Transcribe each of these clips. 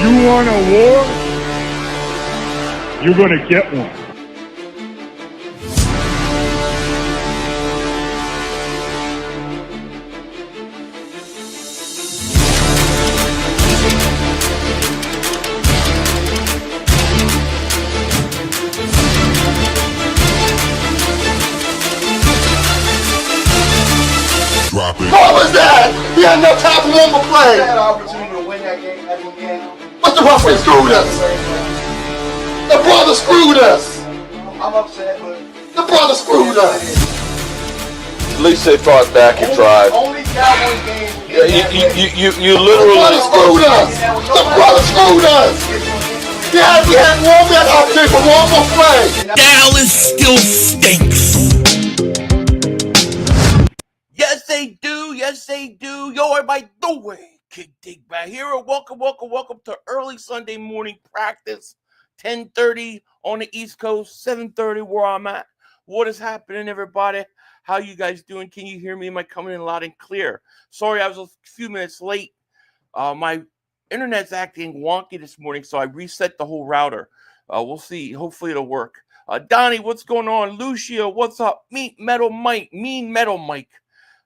You want a war? You're going to get one. What was that? He had no time for one more play. He had an opportunity to win that game at the end. But the referee screwed us. The brother screwed us. I'm upset, but the brother screwed us. At least they fought back and tried. Only Cowboys game. You literally. The brother screwed us. The brother screwed us. Yeah, we had one man opportunity for one more play. Dallas still stinks. Yes, they do. Yes, they do. Yo, everybody doing? Kid Dingbat here. Welcome to early Sunday morning practice. 10:30 on the East Coast, 7:30 where I'm at. What is happening, everybody? How you guys doing? Can you hear me? Am I coming in loud and clear? Sorry, I was a few minutes late. My internet's acting wonky this morning, so I reset the whole router. We'll see. Hopefully it'll work. Donnie, what's going on? Lucia, what's up? Mean Metal Mike.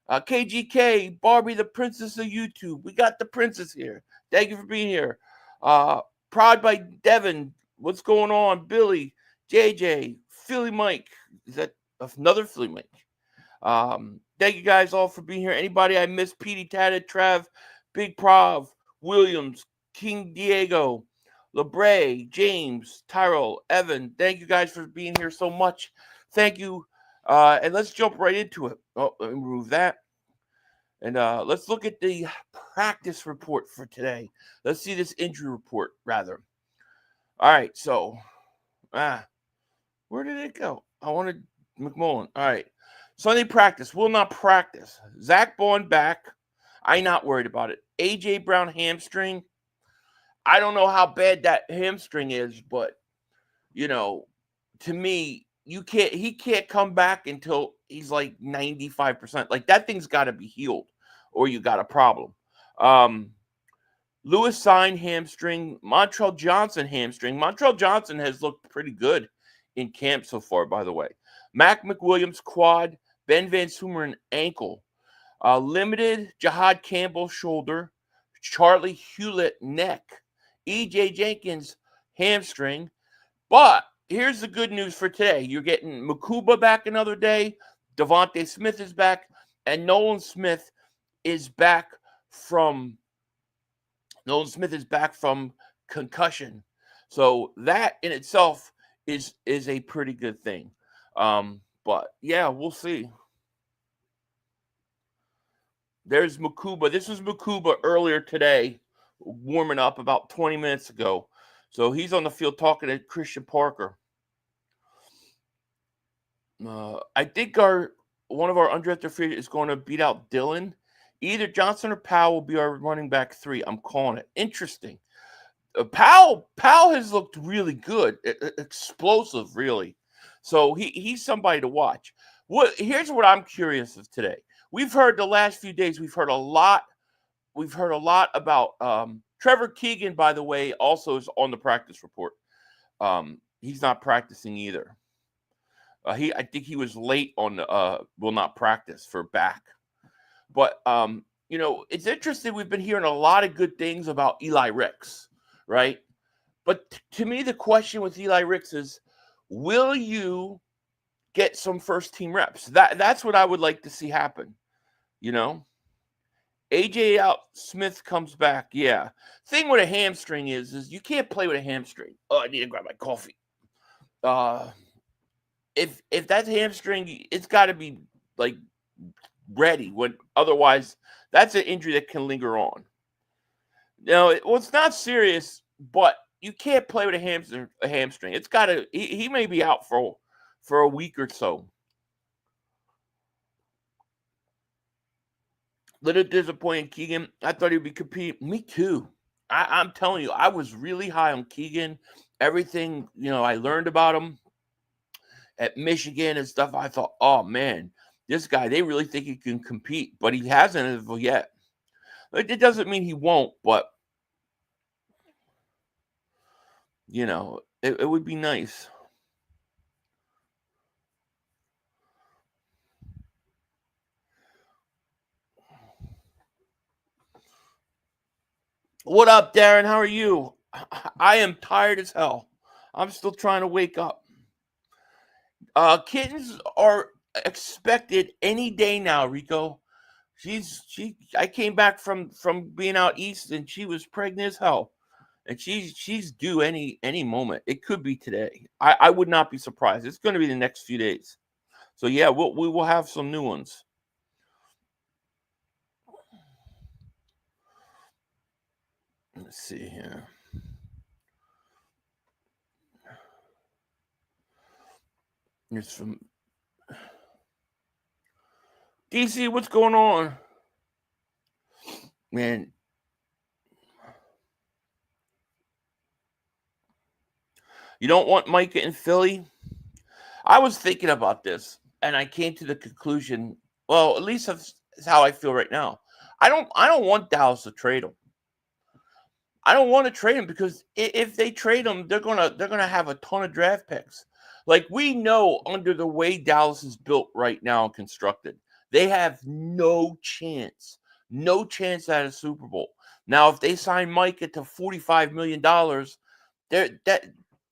KGK, Barbie, the princess of YouTube. We got the princess here. Thank you for being here. Proud by Devin. What's going on? Billy, JJ, Philly Mike. Is that another Philly Mike? Thank you guys all for being here. Anybody I missed? Petey, Tatted, Trav, Big Prov, Williams, King Diego, LeBray, James, Tyrell, Evan. Thank you guys for being here so much. Thank you. And let's jump right into it. Oh, let me remove that. And let's look at the practice report for today. Let's see this injury report, rather. All right, so, where did it go? I wanted McMullen. All right, Sunday practice. Will not practice. Zach Bond back. I'm not worried about it. A.J. Brown hamstring. I don't know how bad that hamstring is, but, you know, to me, he can't come back until he's like 95%. Like, that thing's got to be healed or you got a problem. Lewis Sign hamstring, Montrell Johnson hamstring. Montrell Johnson has looked pretty good in camp so far, by the way. Mac McWilliams quad, Ben Van Sumeren ankle. Limited Jihaad Campbell shoulder, Charlie Hewlett neck, E.J. Jenkins hamstring. But here's the good news for today. You're getting Makuba back another day. Devontae Smith is back. And Nolan Smith is back from concussion. So that in itself is a pretty good thing. But yeah, we'll see. There's Makuba. This was Makuba earlier today, warming up about 20 minutes ago. So he's on the field talking to Christian Parker. I think one of our undrafted free is going to beat out Dylan. Either Johnson or Powell will be our running back 3. I'm calling it. Interesting. Powell has looked really good, explosive, really. So he's somebody to watch. Here's what I'm curious of today. We've heard the last few days. We've heard a lot about Trevor Keegan. By the way, also is on the practice report. He's not practicing either. I think he was late on will not practice for back. But you know, it's interesting. We've been hearing a lot of good things about Eli Ricks, right? But to me, the question with Eli Ricks is, will you get some first team reps? That's what I would like to see happen. You know, AJ out, Smith comes back. Yeah. Thing with a hamstring is you can't play with a hamstring. Oh, I need to grab my coffee. If that's hamstring, it's got to be like ready. Otherwise, that's an injury that can linger on. Now, it's not serious, but you can't play with a hamstring. It's got to. He may be out for a week or so. Little disappointing, Keegan. I thought he would be competing. Me too. I'm telling you, I was really high on Keegan. Everything, I learned about him at Michigan and stuff. I thought, oh, man, this guy, they really think he can compete. But he hasn't yet. It doesn't mean he won't, but You know, it would be nice. What up, Darren? How are you? I am tired as hell. I'm still trying to wake up. Kittens are expected any day now, Rico. I came back from being out east and she was pregnant as hell. And she's due any moment. It could be today. I would not be surprised. It's going to be the next few days. So yeah, we will have some new ones. Let's see here. Here's from DC. What's going on, man? You don't want Micah in Philly? I was thinking about this, and I came to the conclusion. Well, at least that's how I feel right now. I don't want Dallas to trade him. I don't want to trade him because if they trade him, they're gonna have a ton of draft picks. Like we know, under the way Dallas is built right now and constructed, they have no chance at a Super Bowl. Now, if they sign Micah to $45 million, they're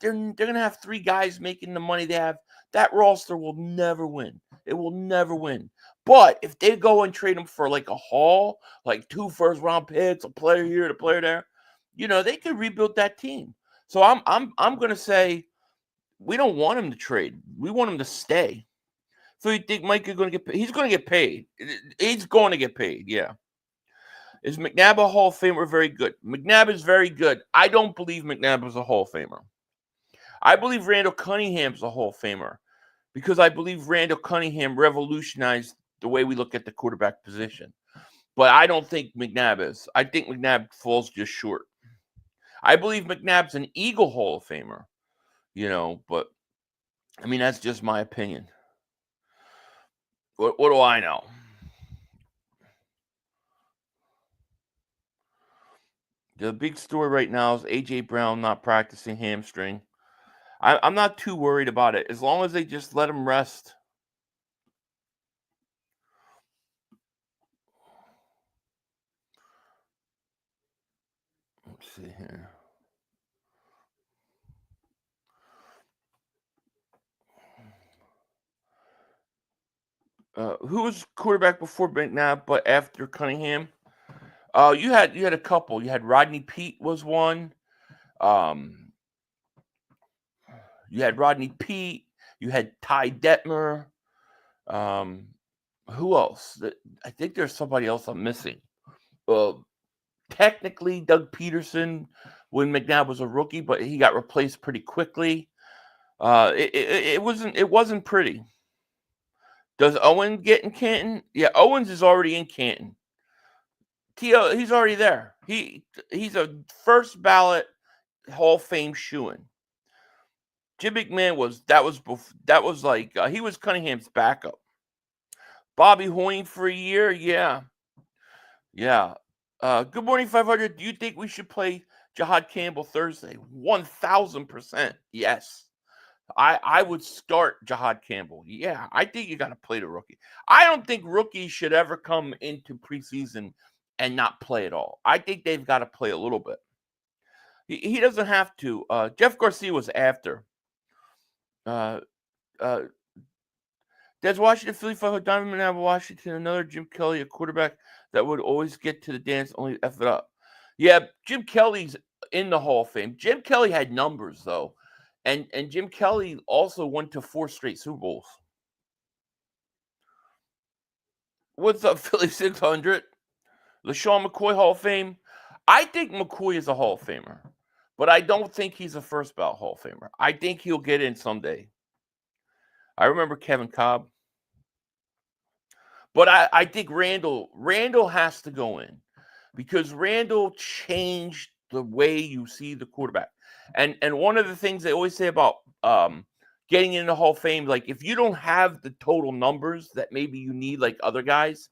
gonna have three guys making the money they have. That roster will never win. It will never win. But if they go and trade him for like a haul, like 2 first-round picks, a player here, a player there, you know, they could rebuild that team. So I'm gonna say we don't want him to trade. We want him to stay. So you think Mike is going to get paid? He's going to get paid. He's going to get paid, yeah. Is McNabb a Hall of Famer? Very good. McNabb is very good. I don't believe McNabb is a Hall of Famer. I believe Randall Cunningham's a Hall of Famer because I believe Randall Cunningham revolutionized the way we look at the quarterback position. But I don't think McNabb is. I think McNabb falls just short. I believe McNabb's an Eagle Hall of Famer, you know, but I mean, that's just my opinion. What do I know? The big story right now is A.J. Brown not practicing hamstring. I'm not too worried about it as long as they just let him rest. Let's see here. Who was quarterback before McNabb, but after Cunningham? You had a couple. You had Rodney Peete was one. You had Rodney Peete. You had Ty Detmer. Who else? I think there's somebody else I'm missing. Technically, Doug Peterson when McNabb was a rookie, but he got replaced pretty quickly. It wasn't pretty. Does Owen get in Canton? Yeah, Owens is already in Canton. T.O. he's already there. He's a first ballot Hall of Fame shoo-in. Jim McMahon was like he was Cunningham's backup. Bobby Hoying for a year, yeah. Good morning, 500. Do you think we should play Jihaad Campbell Thursday? 1,000%. Yes. I would start Jihaad Campbell. Yeah, I think you got to play the rookie. I don't think rookies should ever come into preseason and not play at all. I think they've got to play a little bit. He doesn't have to. Jeff Garcia was after. Des Washington, Philly, Donovan McNabb, Washington, another Jim Kelly, a quarterback that would always get to the dance, only F it up. Yeah, Jim Kelly's in the Hall of Fame. Jim Kelly had numbers, though. And Jim Kelly also went to 4 straight Super Bowls. What's up, Philly 600? LaShawn McCoy Hall of Fame. I think McCoy is a Hall of Famer, but I don't think he's a first ballot Hall of Famer. I think he'll get in someday. I remember Kevin Cobb. But I think Randall has to go in because Randall changed the way you see the quarterback. And one of the things they always say about getting in the Hall of Fame, like if you don't have the total numbers that maybe you need like other guys,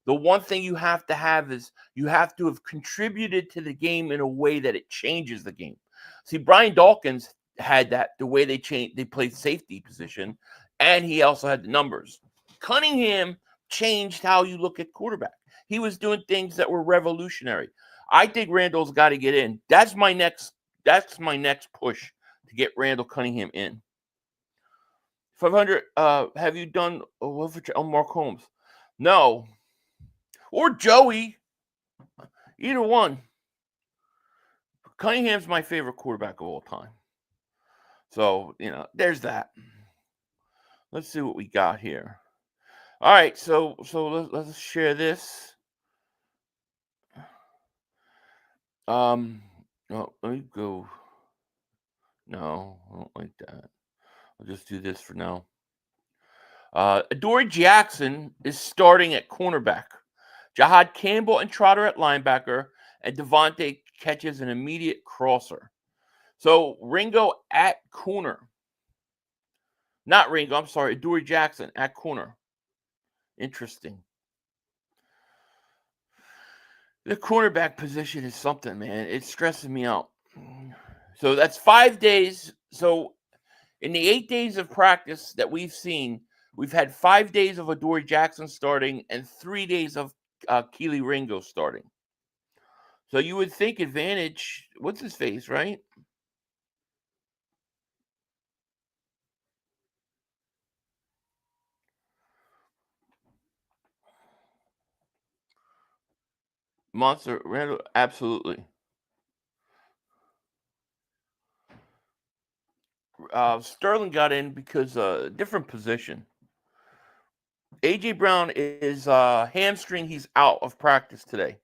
the one thing you have to have is you have to have contributed to the game in a way that it changes the game. See, Brian Dawkins had that, the way they played safety position, and he also had the numbers. Cunningham changed how you look at quarterback. He was doing things that were revolutionary. I think Randall's got to get in. That's my next push, to get Randall Cunningham in. 500, have you done Mark Holmes? No. Or Joey. Either one. Cunningham's my favorite quarterback of all time. So, there's that. Let's see what we got here. All right, so let's share this. Let me go. No, I don't like that. I'll just do this for now. Adoree Jackson is starting at cornerback. Jihaad Campbell and Trotter at linebacker, and Devontae catches an immediate crosser. So Ringo at corner. Not Ringo, I'm sorry, Adoree Jackson at corner. Interesting. The cornerback position is something, man. It's stressing me out. So that's 5 days. So in the 8 days of practice that we've seen, we've had 5 days of Adoree Jackson starting and 3 days of Keely Ringo starting. So you would think advantage, what's his face, right? Monster Randall, absolutely. Sterling got in because different position. AJ Brown is hamstring. He's out of practice today.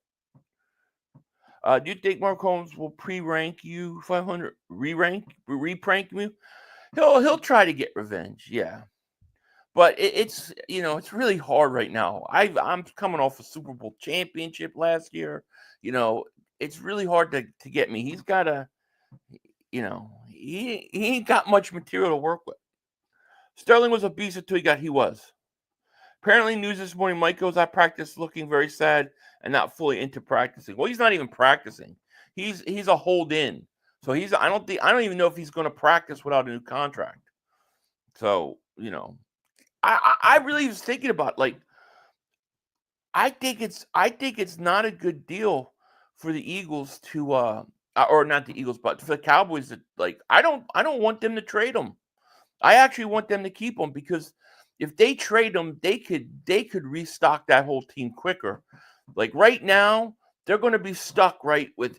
Do you think Mark Holmes will pre-rank you 500? Reprank you? He'll try to get revenge. Yeah. But it's really hard right now. I'm coming off a Super Bowl championship last year. It's really hard to get me. He's got he ain't got much material to work with. Sterling was a beast until he was. Apparently, news this morning, Mike goes at practice looking very sad and not fully into practicing. Well, he's not even practicing. He's a hold in. So I don't even know if he's going to practice without a new contract. So, I really was thinking about, like, I think it's not a good deal for the Eagles to or not the Eagles, but for the Cowboys to, like, I don't want them to trade him. I actually want them to keep him, because if they trade him, they could restock that whole team quicker. Like right now, they're going to be stuck right with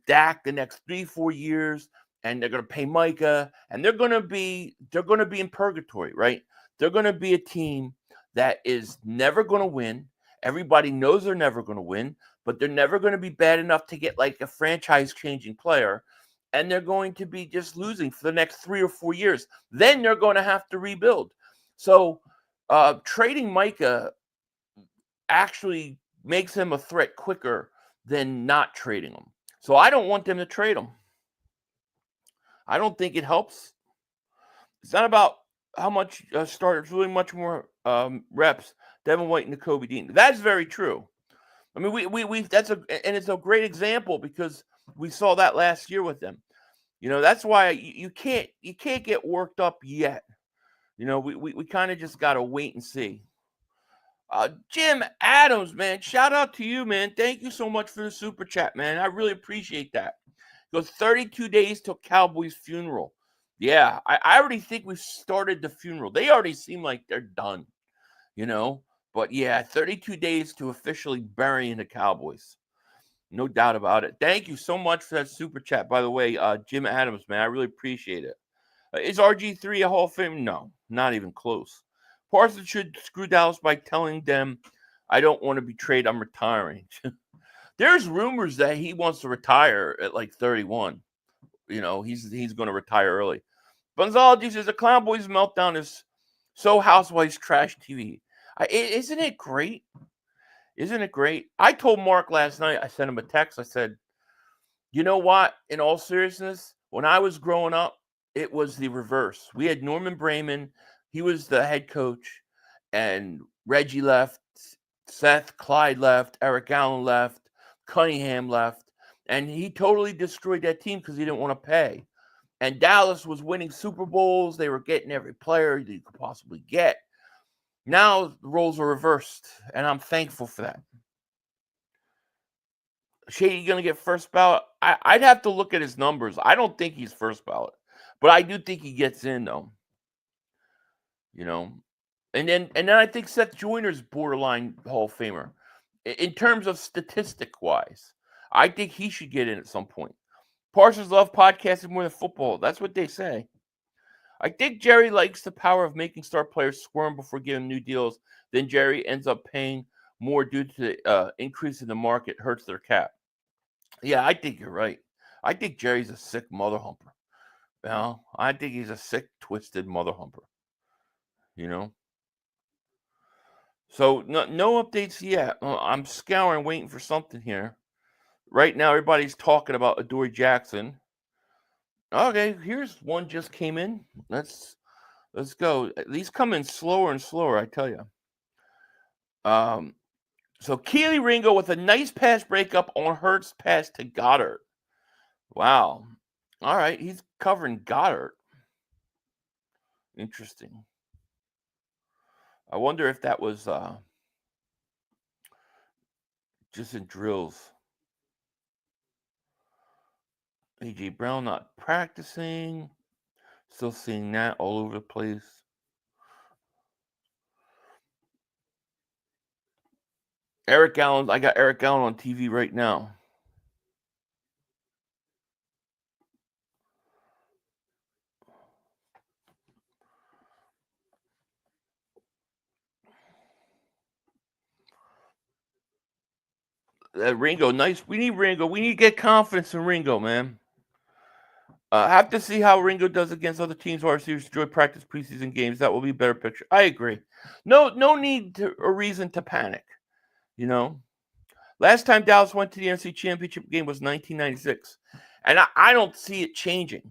Dak the next 3-4 years, and they're going to pay Micah, and they're going to be in purgatory, right? They're going to be a team that is never going to win. Everybody knows they're never going to win, but they're never going to be bad enough to get like a franchise-changing player, and they're going to be just losing for the next 3 or 4 years. Then they're going to have to rebuild. So trading Micah actually makes him a threat quicker than not trading him. So I don't want them to trade him. I don't think it helps. It's not about how much starters, really much more reps. Devin White and Nakobe Dean. That's very true. I mean, we it's a great example, because we saw that last year with them. That's why you can't get worked up yet. We kind of just got to wait and see. Jim Adams, man, shout out to you, man. Thank you so much for the super chat, man. I really appreciate that. It goes 32 days till Cowboys funeral. Yeah, I already think we've started the funeral. They already seem like they're done, But yeah, 32 days to officially bury the Cowboys. No doubt about it. Thank you so much for that super chat, by the way, Jim Adams, man. I really appreciate it. Is RG3 a Hall of Fame? No, not even close. Parsons should screw Dallas by telling them, I don't want to be traded, I'm retiring. There's rumors that he wants to retire at like 31. He's going to retire early. Bonzology says the Clown Boys meltdown is so Housewives trash TV. Isn't it great? Isn't it great? I told Mark last night, I sent him a text. I said, you know what? In all seriousness, when I was growing up, it was the reverse. We had Norman Brayman. He was the head coach, and Reggie left, Clyde left, Eric Allen left, Cunningham left, And he totally destroyed that team because he didn't want to pay. And Dallas was winning Super Bowls. They were getting every player you could possibly get. Now the roles are reversed, and I'm thankful for that. Shady going to get first ballot? I'd have to look at his numbers. I don't think he's first ballot, but I do think he gets in, though. And then I think Seth Joyner's borderline Hall of Famer. In terms of statistic-wise, I think he should get in at some point. Parsons love podcasting more than football. That's what they say. I think Jerry likes the power of making star players squirm before giving new deals. Then Jerry ends up paying more due to the increase in the market hurts their cap. Yeah, I think you're right. I think Jerry's a sick mother humper. I think he's a sick, twisted mother humper. So no updates yet. I'm scouring, waiting for something here. Right now, everybody's talking about Adoree Jackson. Okay, here's one just came in. Let's go. These come in slower and slower, I tell you. So Keely Ringo with a nice pass breakup on Hurts' pass to Goddard. Wow. All right, he's covering Goddard. Interesting. I wonder if that was just in drills. A.J. Brown not practicing. Still seeing that all over the place. Eric Allen. I got Eric Allen on TV right now. Ringo, nice. We need Ringo. We need to get confidence in Ringo, man. Have to see how Ringo does against other teams who are receivers enjoy practice preseason games. That will be a better picture. I agree. No need or reason to panic. Last time Dallas went to the NFC Championship game was 1996, and I don't see it changing.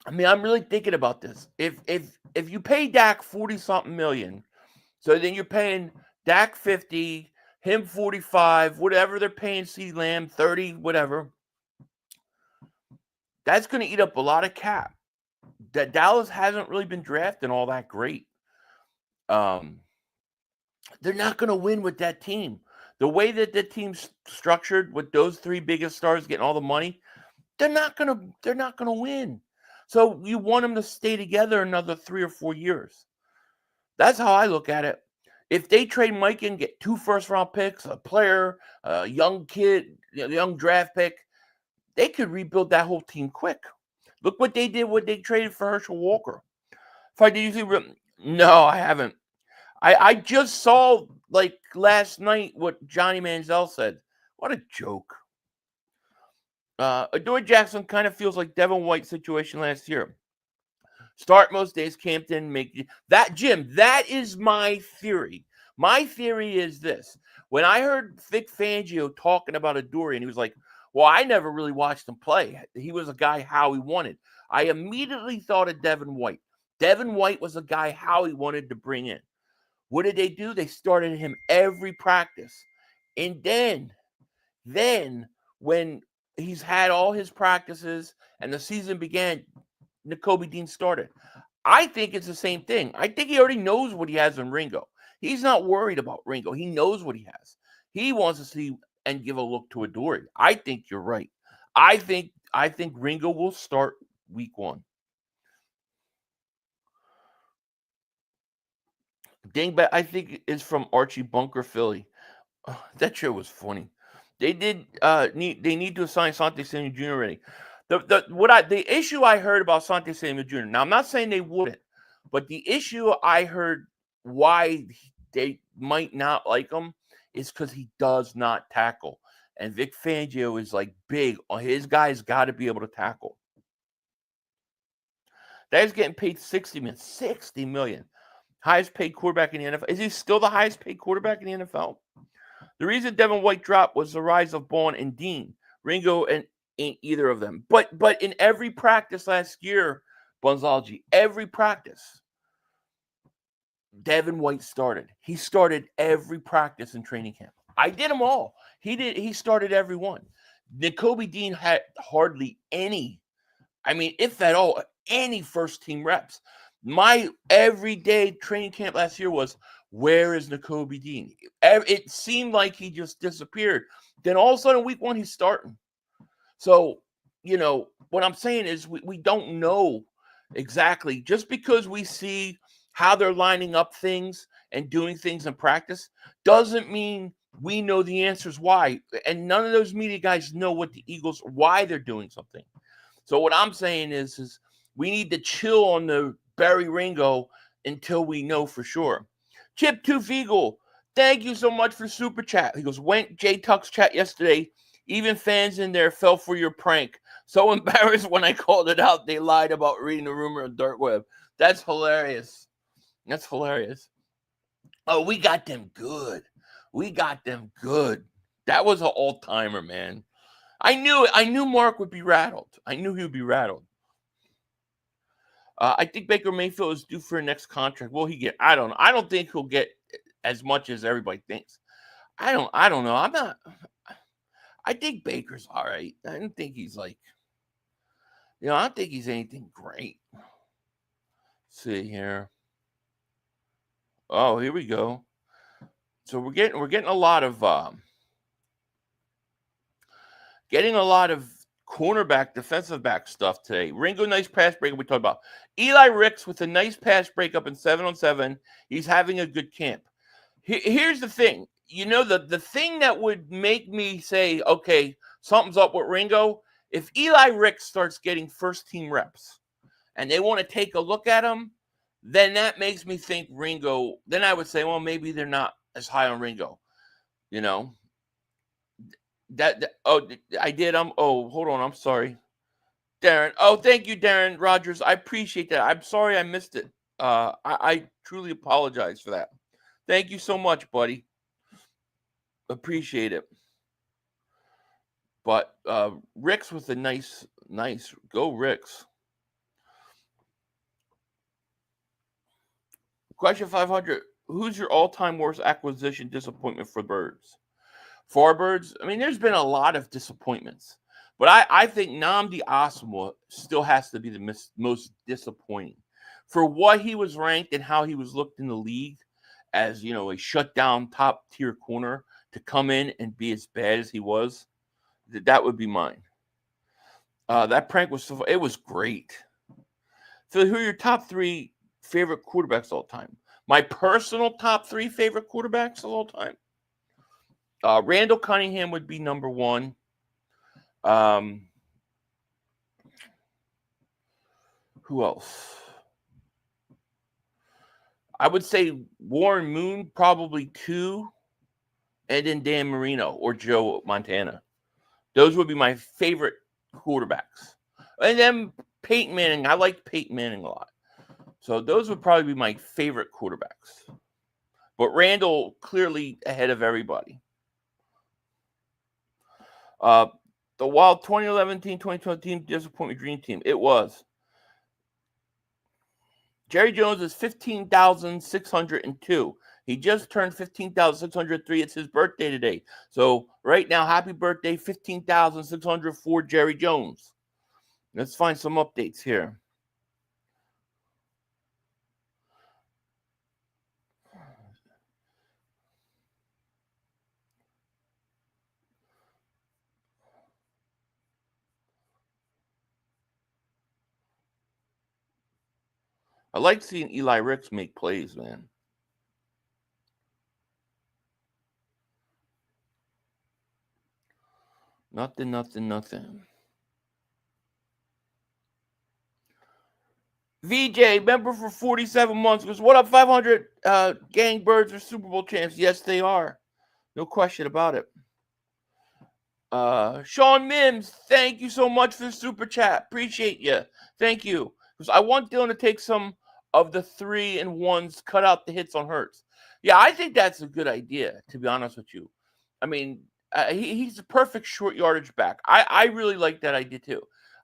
I mean, I'm really thinking about this. If you pay Dak 40-something million, so then you're paying Dak 50, him 45, whatever they're paying CeeDee Lamb 30, whatever. That's going to eat up a lot of cap. That Dallas hasn't really been drafting all that great. They're not going to win with that team. The way that the team's structured with those three biggest stars getting all the money, they're not going to win. So you want them to stay together another 3 or 4 years. That's how I look at it. If they trade Mike and get 2 first-round picks, a player, a young kid, a young draft pick, they could rebuild that whole team quick. Look what they did when they traded for Herschel Walker. Did you see? No, I haven't. I just saw, like, last night what Johnny Manziel said. What a joke. Adoree Jackson kind of feels like Devin White's situation last year. Start most days, Campton, make that. Jim, that is my theory. My theory is this. When I heard Vic Fangio talking about Adoree, and he was like, well, I never really watched him play. He was a guy Howie wanted. I immediately thought of Devin White. Devin White was a guy Howie wanted to bring in. What did they do? They started him every practice. And then when he's had all his practices and the season began, Nakobe Dean started. I think it's the same thing. I think he already knows what he has in Ringo. He's not worried about Ringo. He knows what he has. He wants to see and give a look to Adoree. I think you're right. I think Ringo will start week 1. Dingbat, I think, is from Archie Bunker, Philly. That show was funny. They did need to assign Sante Samuel Jr. already. The issue I heard about Sante Samuel Jr. Now I'm not saying they wouldn't, but the issue I heard why they might not like him is because he does not tackle. And Vic Fangio is like big. His guys got to be able to tackle. That guy's getting paid $60 million. $60 million. Highest paid quarterback in the NFL. Is he still the highest paid quarterback in the NFL? The reason Devin White dropped was the rise of Bond and Dean. Ringo ain't either of them. But in every practice last year, Bonzology, every practice, Devin White started. He started every practice in training camp. I did them all. He started every one. Nakobe Dean had hardly any, I mean, if at all, any first team reps. My everyday training camp last year was, where is Nakobe Dean? It seemed like he just disappeared. Then all of a sudden, week one, he's starting. So, what I'm saying is we don't know exactly. Just because we see how they're lining up things and doing things in practice doesn't mean we know the answers why. And none of those media guys know what the Eagles, why they're doing something. So what I'm saying is we need to chill on the Barry Ringo until we know for sure. Chip Tooth Eagle, thank you so much for super chat. He goes, went Jay Tuck's chat yesterday. Even fans in there fell for your prank. So embarrassed when I called it out. They lied about reading the rumor on Dark Web. That's hilarious. That's hilarious. Oh, we got them good. We got them good. That was an all-timer, man. I knew it. I knew Mark would be rattled. I knew he would be rattled. I think Baker Mayfield is due for a next contract. Will he get? I don't know. I don't think he'll get as much as everybody thinks. I don't know. I think Baker's all right. I don't think he's like, I don't think he's anything great. Let's see here. Oh, here we go. So we're getting a lot of cornerback, defensive back stuff today. Ringo, nice pass breakup we talked about. Eli Ricks with a nice pass breakup in 7-on-7. He's having a good camp. Here's the thing. The thing that would make me say, okay, something's up with Ringo, if Eli Ricks starts getting first-team reps and they want to take a look at him, then that makes me think Ringo. Then I would say, well, maybe they're not as high on Ringo. I did. Hold on. I'm sorry. Darren. Oh, thank you, Darren Rogers. I appreciate that. I'm sorry I missed it. I truly apologize for that. Thank you so much, buddy. Appreciate it. But Ricks with a nice, go Ricks. Question 500. Who's your all-time worst acquisition disappointment for Birds? For Birds, I mean, there's been a lot of disappointments. But I think Nnamdi Asomugha still has to be the most disappointing. For what he was ranked and how he was looked in the league as, a shutdown top-tier corner, to come in and be as bad as he was, that would be mine. That prank was great. Phil, who are your top 3 favorite quarterbacks of all time? My personal top 3 favorite quarterbacks of all time? Randall Cunningham would be number 1. Who else? I would say Warren Moon, probably 2, and then Dan Marino or Joe Montana. Those would be my favorite quarterbacks. And then Peyton Manning. I liked Peyton Manning a lot. So those would probably be my favorite quarterbacks. But Randall clearly ahead of everybody. The Wild 2011 team, 2012 team, disappointment dream team. It was. Jerry Jones is 15,602. He just turned 15,603. It's his birthday today. So right now, happy birthday, 15,604 Jerry Jones. Let's find some updates here. I like seeing Eli Ricks make plays, man. Nothing. VJ, member for 47 months, goes, what up, 500 gang Birds are Super Bowl champs? Yes, they are. No question about it. Sean Mims, thank you so much for the super chat. Appreciate you. Thank you. Because I want Dylan to take some of the 3-and-1s, cut out the hits on Hurts. Yeah, I think that's a good idea, to be honest with you. I mean, he's a perfect short yardage back. I really like that idea too.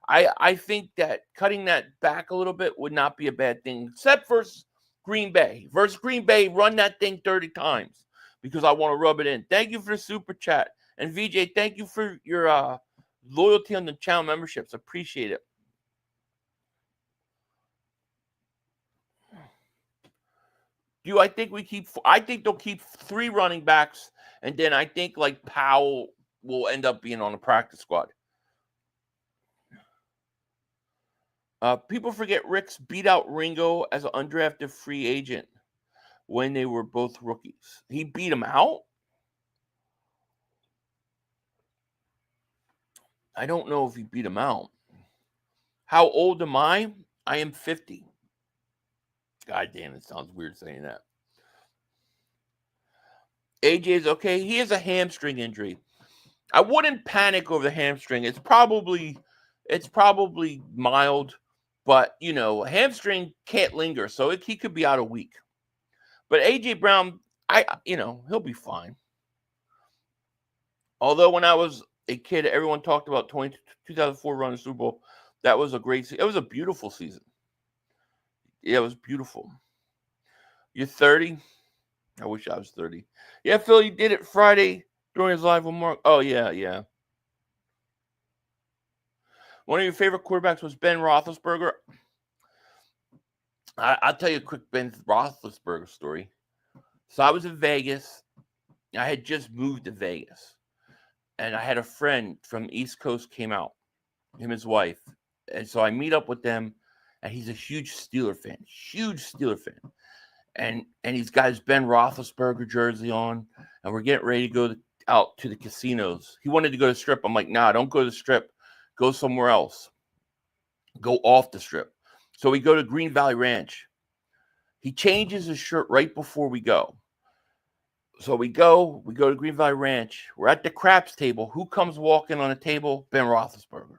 I think that cutting that back a little bit would not be a bad thing, except versus Green Bay. Versus Green Bay, run that thing 30 times. because I want to rub it in. Thank you for the super chat. And VJ, thank you for your loyalty on the channel memberships. Appreciate it. I think they'll keep 3 running backs, and then I think like Powell will end up being on the practice squad. People forget Ricks beat out Ringo as an undrafted free agent when they were both rookies. He beat him out? I don't know if he beat him out. How old am I? I am 50. God damn, it sounds weird saying that. AJ is okay. He has a hamstring injury. I wouldn't panic over the hamstring. It's probably mild, but hamstring can't linger, so he could be out a week. But AJ Brown, he'll be fine. Although when I was a kid, everyone talked about 2004 run in the Super Bowl. That was a great season. It was a beautiful season. Yeah, it was beautiful. You're 30? I wish I was 30. Yeah, Phil, you did it Friday during his live with Mark. Oh, yeah. One of your favorite quarterbacks was Ben Roethlisberger. I'll tell you a quick Ben Roethlisberger story. So I was in Vegas. I had just moved to Vegas. And I had a friend from East Coast came out, him and his wife. And so I meet up with them, and he's a huge Steeler fan. And he's got his Ben Roethlisberger jersey on, and we're getting ready to go out to the casinos. He wanted to go to the Strip. I'm like, nah, don't go to the Strip. Go somewhere else. Go off the Strip. So we go to Green Valley Ranch. He changes his shirt right before we go. So we go to Green Valley Ranch. We're at the craps table. Who comes walking on the table? Ben Roethlisberger.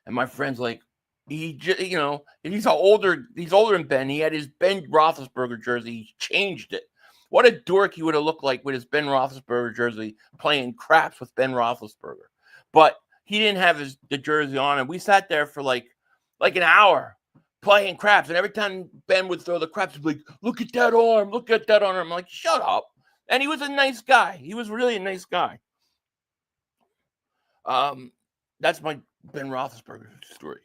And my friend's like, he's older than Ben. He had his Ben Roethlisberger jersey. He changed it. What a dork he would have looked like with his Ben Roethlisberger jersey playing craps with Ben Roethlisberger. But he didn't have the jersey on, and we sat there for like an hour playing craps. And every time Ben would throw the craps, he'd be like, look at that arm. I'm like, shut up. And he was a nice guy. He was really a nice guy. That's my Ben Roethlisberger story.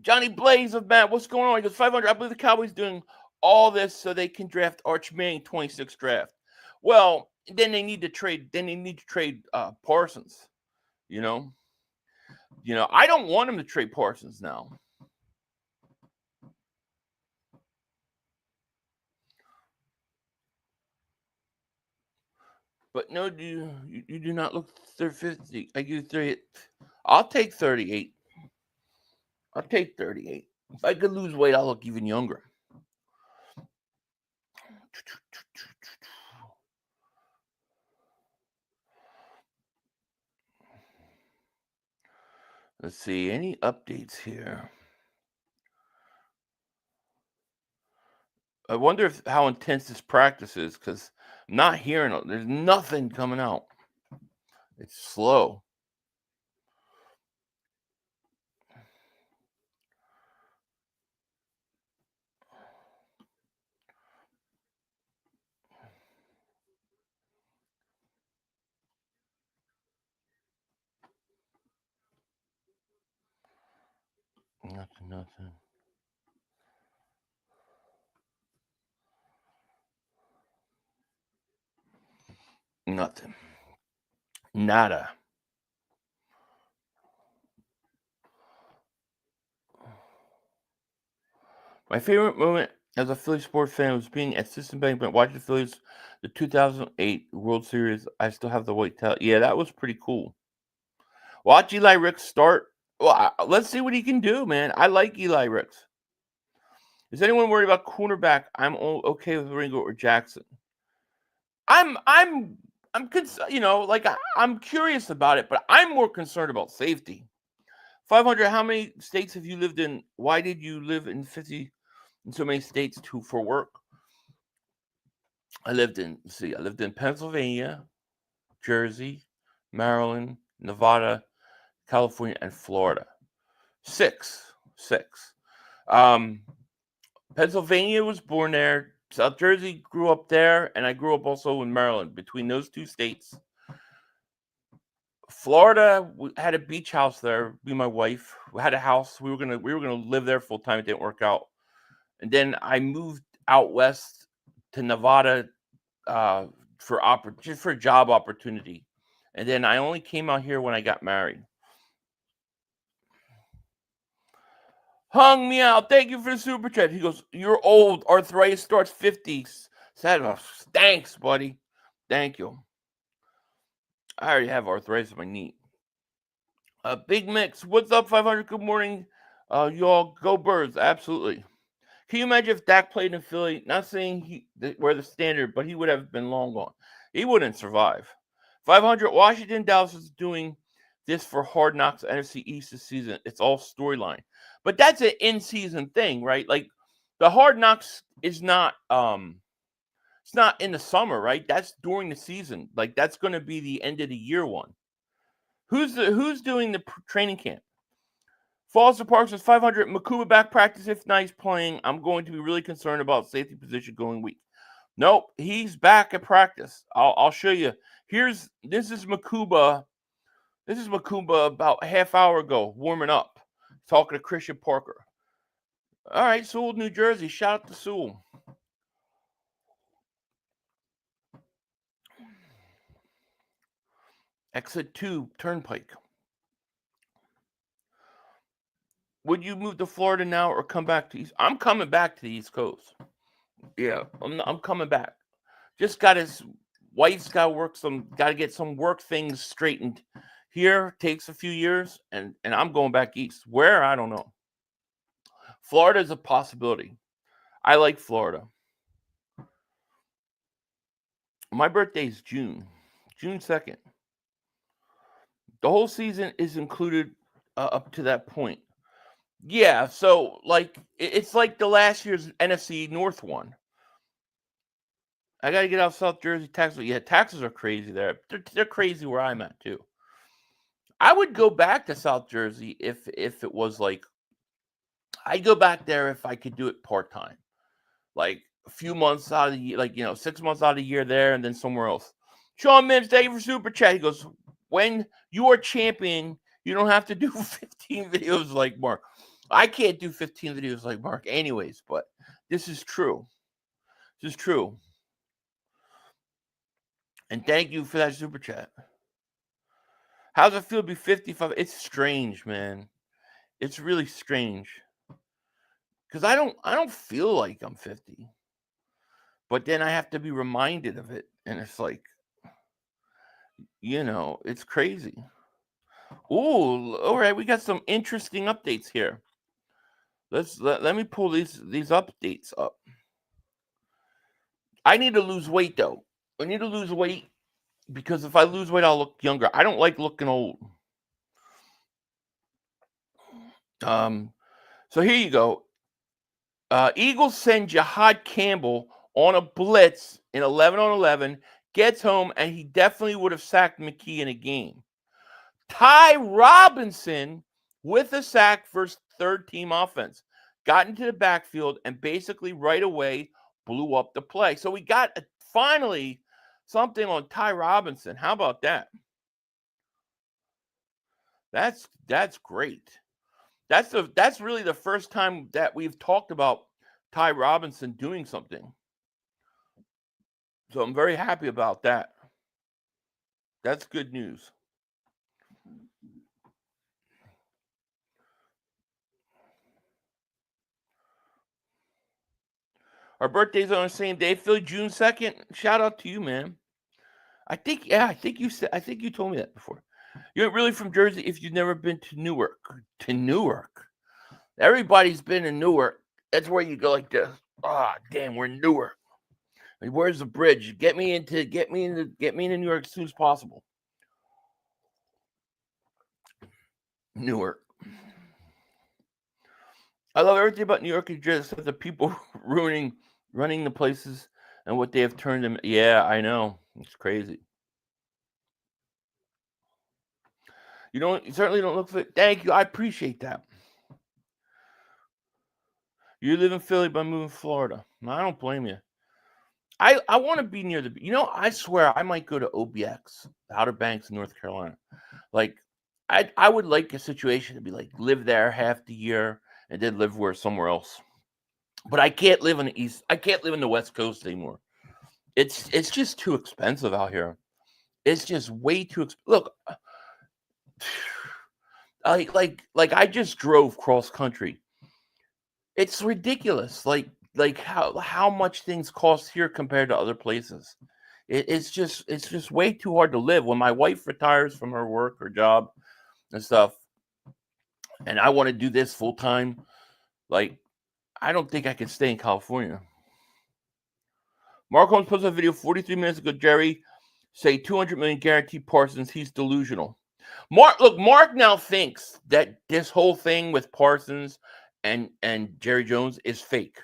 Johnny Blaze of Matt, what's going on? He goes 500. I believe the Cowboys doing all this so they can draft Arch Manning 26th draft. Well, then they need to trade. Parsons. I don't want him to trade Parsons now. But no, you do not look 50. I give you 38. I'll take 38. I'll take 38. If I could lose weight, I'll look even younger. Let's see. Any updates here? I wonder how intense this practice is, because I'm not hearing it. There's nothing coming out. It's slow. Nothing. Nothing. Nada. My favorite moment as a Philly sports fan was being at Citizen Bank, but watching the Phillies, the 2008 World Series. I still have the white towel. Yeah, that was pretty cool. Watch Eli Ricks start. Well, let's see what he can do, man. I like Eli Ricks. Is anyone worried about cornerback? I'm okay with Ringo or Jackson. I'm curious about it, but I'm more concerned about safety. 500. How many states have you lived in? Why did you live in 50 in so many states for work? I lived in Pennsylvania, Jersey, Maryland, Nevada, California, and Florida. Six. Pennsylvania was born there. South Jersey, grew up there, and I grew up also in Maryland. Between those two states, Florida, we had a beach house there. Me and my wife, we had a house. We were gonna live there full time. It didn't work out, and then I moved out west to Nevada just for a job opportunity, and then I only came out here when I got married. Hung me out. Thank you for the super chat. He goes, "You're old. Arthritis starts 50s." Thanks, buddy. Thank you. I already have arthritis in my knee. Big Mix. What's up, 500? Good morning. Y'all go Birds. Absolutely. Can you imagine if Dak played in Philly? Not saying we're the standard, but he would have been long gone. He wouldn't survive. 500. Washington, Dallas is doing this for Hard Knocks NFC East this season. It's all storyline. But that's an in-season thing, right? Like the Hard Knocks is not it's not in the summer, right? That's during the season. Like that's going to be the end of the year one. Who's doing the training camp? Foster Parks says 500. Makuba back practice if nice playing. I'm going to be really concerned about safety position going weak. Nope, he's back at practice. I'll show you. This is Makuba. This is Makuba about a half hour ago, warming up, talking to Christian Parker. All right, Sewell, New Jersey. Shout out to Sewell. Exit 2, Turnpike. Would you move to Florida now or come back to East? I'm coming back to the East Coast. Yeah, I'm coming back. Just got his wife's got to get some work things straightened. Here takes a few years, and I'm going back east. Where? I don't know. Florida is a possibility. I like Florida. My birthday is June 2nd. The whole season is included up to that point. Yeah, so like it's like the last year's NFC North one. I got to get out South Jersey taxes. Yeah, taxes are crazy there. They're crazy where I'm at too. I would go back to South Jersey if it was like I'd go back there if I could do it part-time. Like a few months out of the year, like 6 months out of the year there and then somewhere else. Sean Mims, thank you for super chat. He goes, when you are champion, you don't have to do 15 videos like Mark. I can't do 15 videos like Mark anyways, but this is true. This is true. And thank you for that super chat. How's it feel to be 55? It's strange, man. It's really strange. Because I don't feel like I'm 50. But then I have to be reminded of it. And it's like, it's crazy. Ooh, all right. We got some interesting updates here. Let me pull these updates up. I need to lose weight, though. I need to lose weight because if I lose weight, I'll look younger. I don't like looking old. So here you go. Eagles send Jihaad Campbell on a blitz in 11-on-11, gets home, and he definitely would have sacked McKee in a game. Ty Robinson with a sack versus third-team offense. Got into the backfield and basically right away blew up the play. So we got finally something on Ty Robinson. How about that? That's great. That's really the first time that we've talked about Ty Robinson doing something. So I'm very happy about that. That's good news. Our birthday's on the same day, Philly, June 2nd. Shout out to you, man. I think you told me that before. You're really from Jersey if you've never been to Newark. To Newark. Everybody's been in Newark. That's where you go like this. Damn, we're in Newark. I mean, where's the bridge? Get me into New York as soon as possible. Newark. I love everything about New York and Jersey except the people running the places and what they have turned them. Yeah, I know. It's crazy. You certainly don't look fit. Thank you. I appreciate that. You live in Philly, but I moved to Florida. I don't blame you. I want to be near the. I swear I might go to OBX, Outer Banks, North Carolina. Like, I would like a situation to be like live there half the year and then live somewhere else. But I can't live on the east. I can't live in the West Coast anymore. It's just too expensive out here. It's just way too expensive. Look, like I just drove cross country. It's ridiculous. Like how much things cost here compared to other places. It's just way too hard to live. When my wife retires from her work or job and stuff, and I want to do this full time, like I don't think I can stay in California. Mark Holmes posted a video 43 minutes ago. Jerry say 200 million guaranteed Parsons. He's delusional. Mark now thinks that this whole thing with Parsons and Jerry Jones is fake.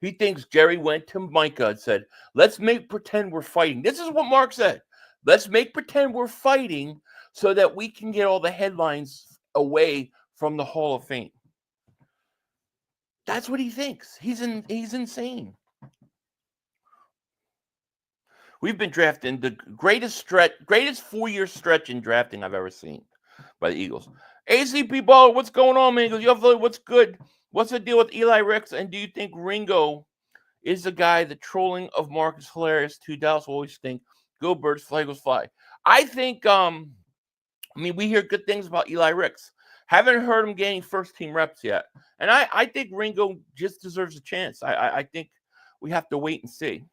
He thinks Jerry went to Micah and said, let's make pretend we're fighting. This is what Mark said. Let's make pretend we're fighting so that we can get all the headlines away from the Hall of Fame. That's what he thinks. He's insane. We've been drafting the greatest 4-year stretch in drafting I've ever seen by the Eagles. ACP Baller, what's going on, man? He goes, yo, what's good? What's the deal with Eli Ricks? And do you think Ringo is the guy? The trolling of Mark is hilarious too. Dallas will always think, go Birds, fly Eagles fly. I think, we hear good things about Eli Ricks. Haven't heard him getting first team reps yet. And I think Ringo just deserves a chance. I think we have to wait and see.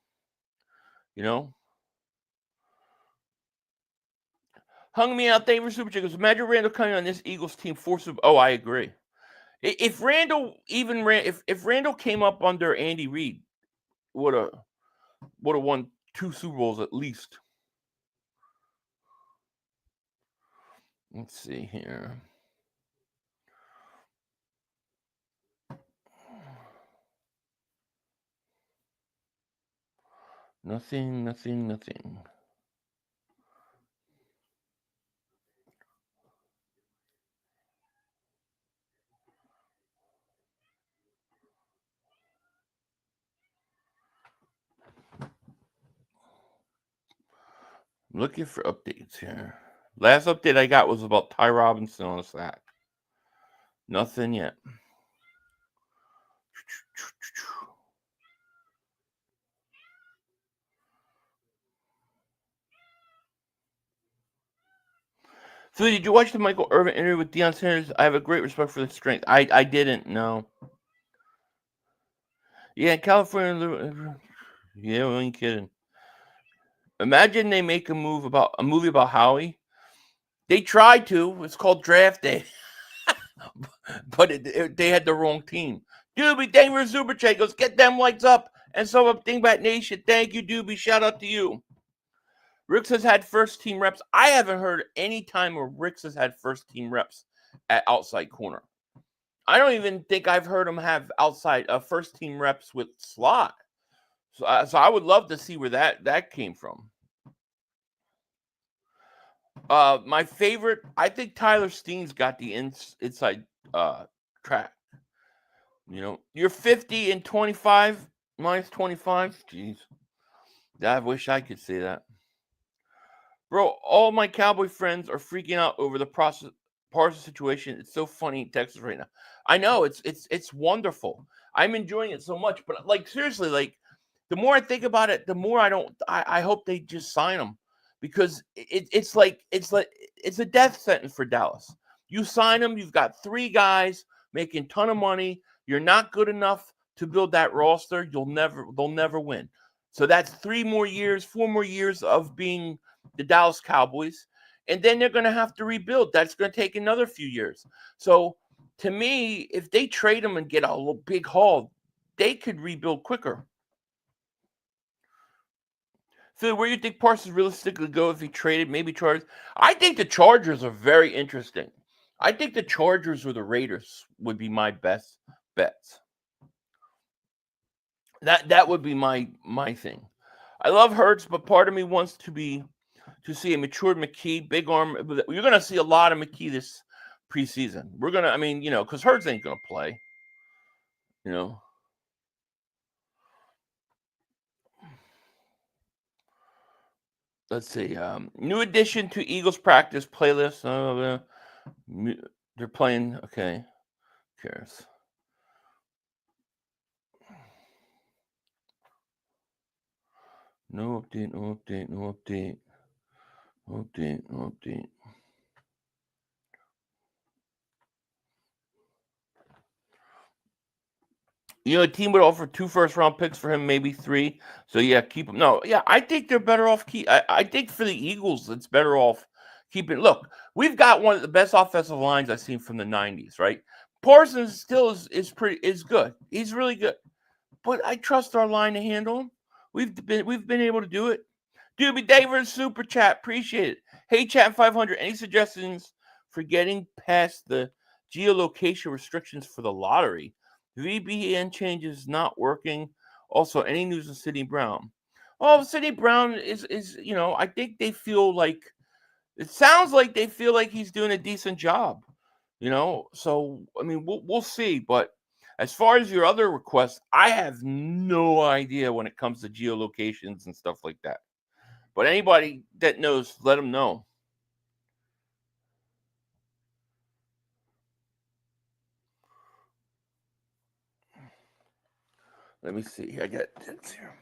Hung me out. Thank you for Super Chickens. Imagine Randall coming on this Eagles team for Super. Oh, I agree. If Randall if Randall came up under Andy Reid, would have won 2 Super Bowls at least. Let's see here. Nothing. I'm looking for updates here. Last update I got was about Ty Robinson on a sack. Nothing yet. So did you watch the Michael Irvin interview with Deion Sanders? I have a great respect for the strength. I didn't know. Yeah, California. Yeah, we ain't kidding. Imagine they make a movie about Howie. They tried to. It's called Draft Day, but they had the wrong team. Doobie, thank you for Super Chat. Goes get them lights up and sum up Dingbat Nation. Thank you, Doobie. Shout out to you. Ricks has had first team reps. I haven't heard any time where Ricks has had first team reps at outside corner. I don't even think I've heard him have outside first team reps with slot. So I would love to see where that came from. My favorite, I think Tyler Steen's got the inside track. You're 50 and 25 minus 25. Jeez, I wish I could say that. Bro, all my Cowboy friends are freaking out over the Parsons situation. It's so funny in Texas right now. I know it's wonderful. I'm enjoying it so much, but seriously, the more I think about it, the more I hope they just sign him, because it's a death sentence for Dallas. You sign him, you've got 3 guys making a ton of money. You're not good enough to build that roster. They'll never win. So that's 4 more years of being the Dallas Cowboys, and then they're going to have to rebuild. That's going to take another few years. So to me, if they trade him and get a big haul, they could rebuild quicker. Phil, where do you think Parsons realistically go if he traded? Maybe Chargers? I think the Chargers are very interesting. I think the Chargers or the Raiders would be my best bets. That would be my thing. I love Hurts, but part of me wants to see a matured McKee, big arm. You're going to see a lot of McKee this preseason. We're going to, because Hurts ain't going to play. let's see. New addition to Eagles practice playlist. They're playing. Okay, who cares? No update. No update. No update. No update. No update. You know, a team would offer 2 first-round picks for him, maybe 3. So yeah, keep him. No, yeah, I think they're better off. I think for the Eagles, it's better off keeping. Look, we've got one of the best offensive lines I've seen from the '90s. Right, Parsons still is good. He's really good, but I trust our line to handle him. We've been able to do it. Doobie Davis super chat, appreciate it. Hey, chat 500. Any suggestions for getting past the geolocation restrictions for the lottery? VPN changes not working. Also, any news on Sidney Brown? Oh, Sidney Brown is I think they feel like it sounds like they feel like he's doing a decent job. So I mean, we'll see. But as far as your other requests, I have no idea when it comes to geolocations and stuff like that. But anybody that knows, let them know. Let me see. I got this here.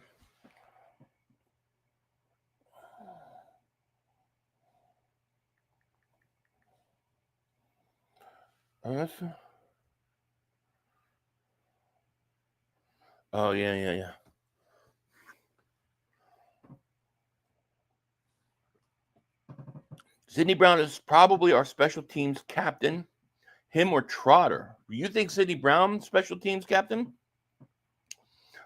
Oh, yeah. Sidney Brown is probably our special teams captain. Him or Trotter? You think Sidney Brown special teams captain?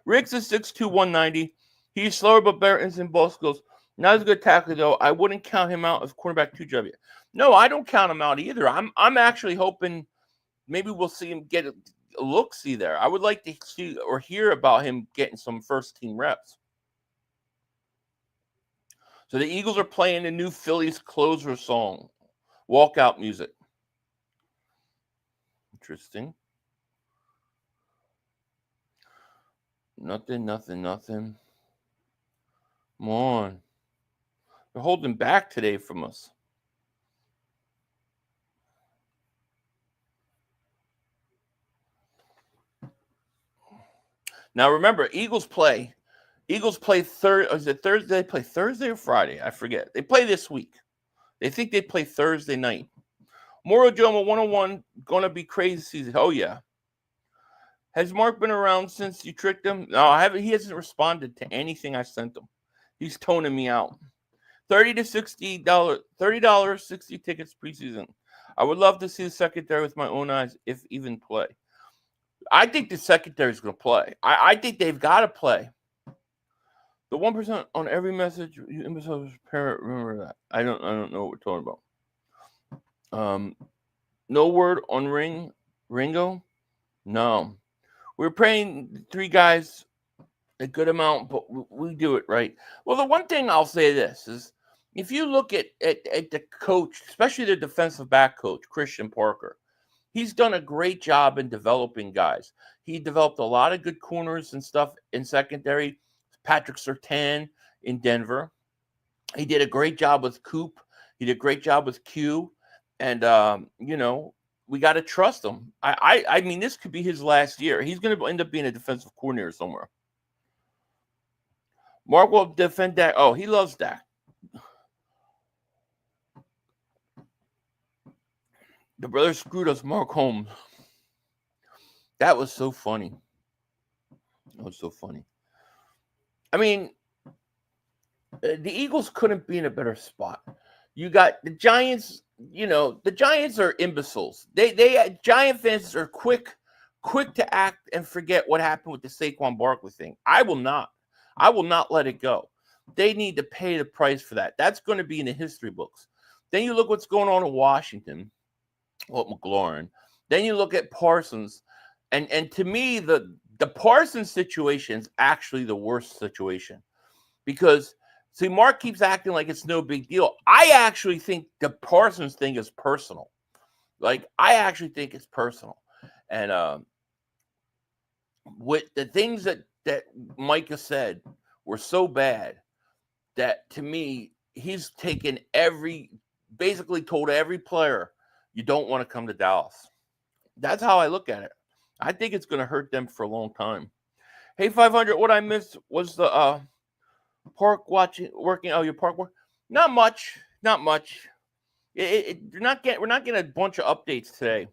Riggs is 6'2", 190. He's slower but better in ball skills. Not as good tackler though. I wouldn't count him out as cornerback 2 job yet. No, I don't count him out either. I'm actually hoping maybe we'll see him get a look-see there. I would like to see or hear about him getting some first-team reps. So the Eagles are playing the new Phillies closer song, walkout music. Interesting. Nothing. Come on. They're holding back today from us. Now remember, Eagles play Thursday. Is it Thursday? They play Thursday or Friday? I forget. They play this week. They think they play Thursday night. Moro Joma 101 gonna be crazy season. Oh yeah. Has Mark been around since you tricked him? No, I haven't. He hasn't responded to anything I sent him. He's toning me out. $30 to $60, 60 tickets preseason. I would love to see the secondary with my own eyes, if even play. I think the secondary is going to play. I think they've got to play. The 1% on every message you emphasize parent. Remember that. I don't know what we're talking about. No word on Ringo. No, we're paying 3 guys a good amount, but we do it right. Well, the one thing I'll say this is, if you look at the coach, especially the defensive back coach, Christian Parker, he's done a great job in developing guys. He developed a lot of good corners and stuff in secondary. Patrick Surtain in Denver. He did a great job with Coop. He did a great job with Q. And, we got to trust him. I mean, this could be his last year. He's going to end up being a defensive coordinator somewhere. Mark will defend Dak. Oh, he loves Dak. The brother screwed us, Mark Holmes. That was so funny. I mean, the Eagles couldn't be in a better spot. You got the Giants. The Giants are imbeciles. They Giant fans are quick to act and forget what happened with the Saquon Barkley thing. I will not let it go. They need to pay the price for that. That's going to be in the history books. Then you look what's going on in Washington. McLaurin. Then you look at Parsons, and to me, the Parsons situation is actually the worst situation, because see, Mark keeps acting like it's no big deal. I actually think the Parsons thing is personal. Like, I actually think it's personal, and with the things that Micah said were so bad that, to me, he's taken basically told every player, you don't want to come to Dallas. That's how I look at it. I think it's going to hurt them for a long time. Hey, 500, what I missed was the park working. Oh, your park work? Not much. We're not getting a bunch of updates today.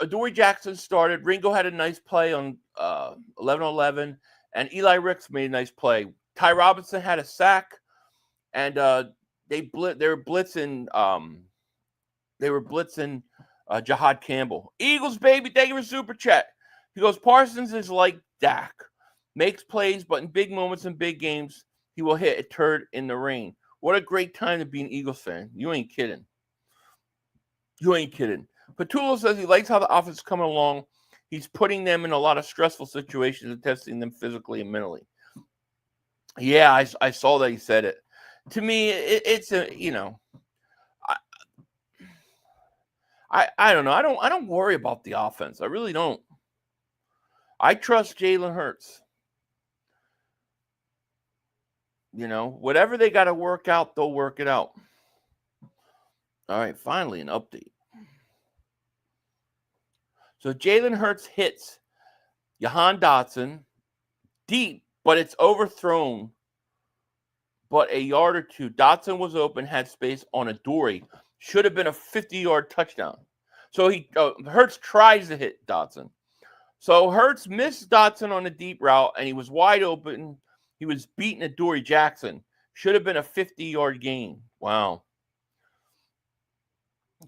Dory Jackson started. Ringo had a nice play on 11-11, and Eli Ricks made a nice play. Ty Robinson had a sack, and they were blitzing Jihaad Campbell. Eagles, baby, thank you for super chat. He goes, Parsons is like Dak. Makes plays, but in big moments and big games, he will hit a turd in the rain. What a great time to be an Eagles fan. You ain't kidding. Patullo says he likes how the offense is coming along. He's putting them in a lot of stressful situations and testing them physically and mentally. Yeah, I saw that he said it. To me, it's a, I don't know. I don't worry about the offense. I really don't. I trust Jalen Hurts. Whatever they got to work out, they'll work it out. All right, finally an update. So Jalen Hurts hits Jahan Dotson deep, but it's overthrown. But a yard or two. Dotson was open, had space on a Dory. Should have been a 50-yard touchdown. So Hurts tries to hit Dotson. So Hurts missed Dotson on a deep route, and he was wide open. He was beating a Dory Jackson. Should have been a 50-yard gain. Wow.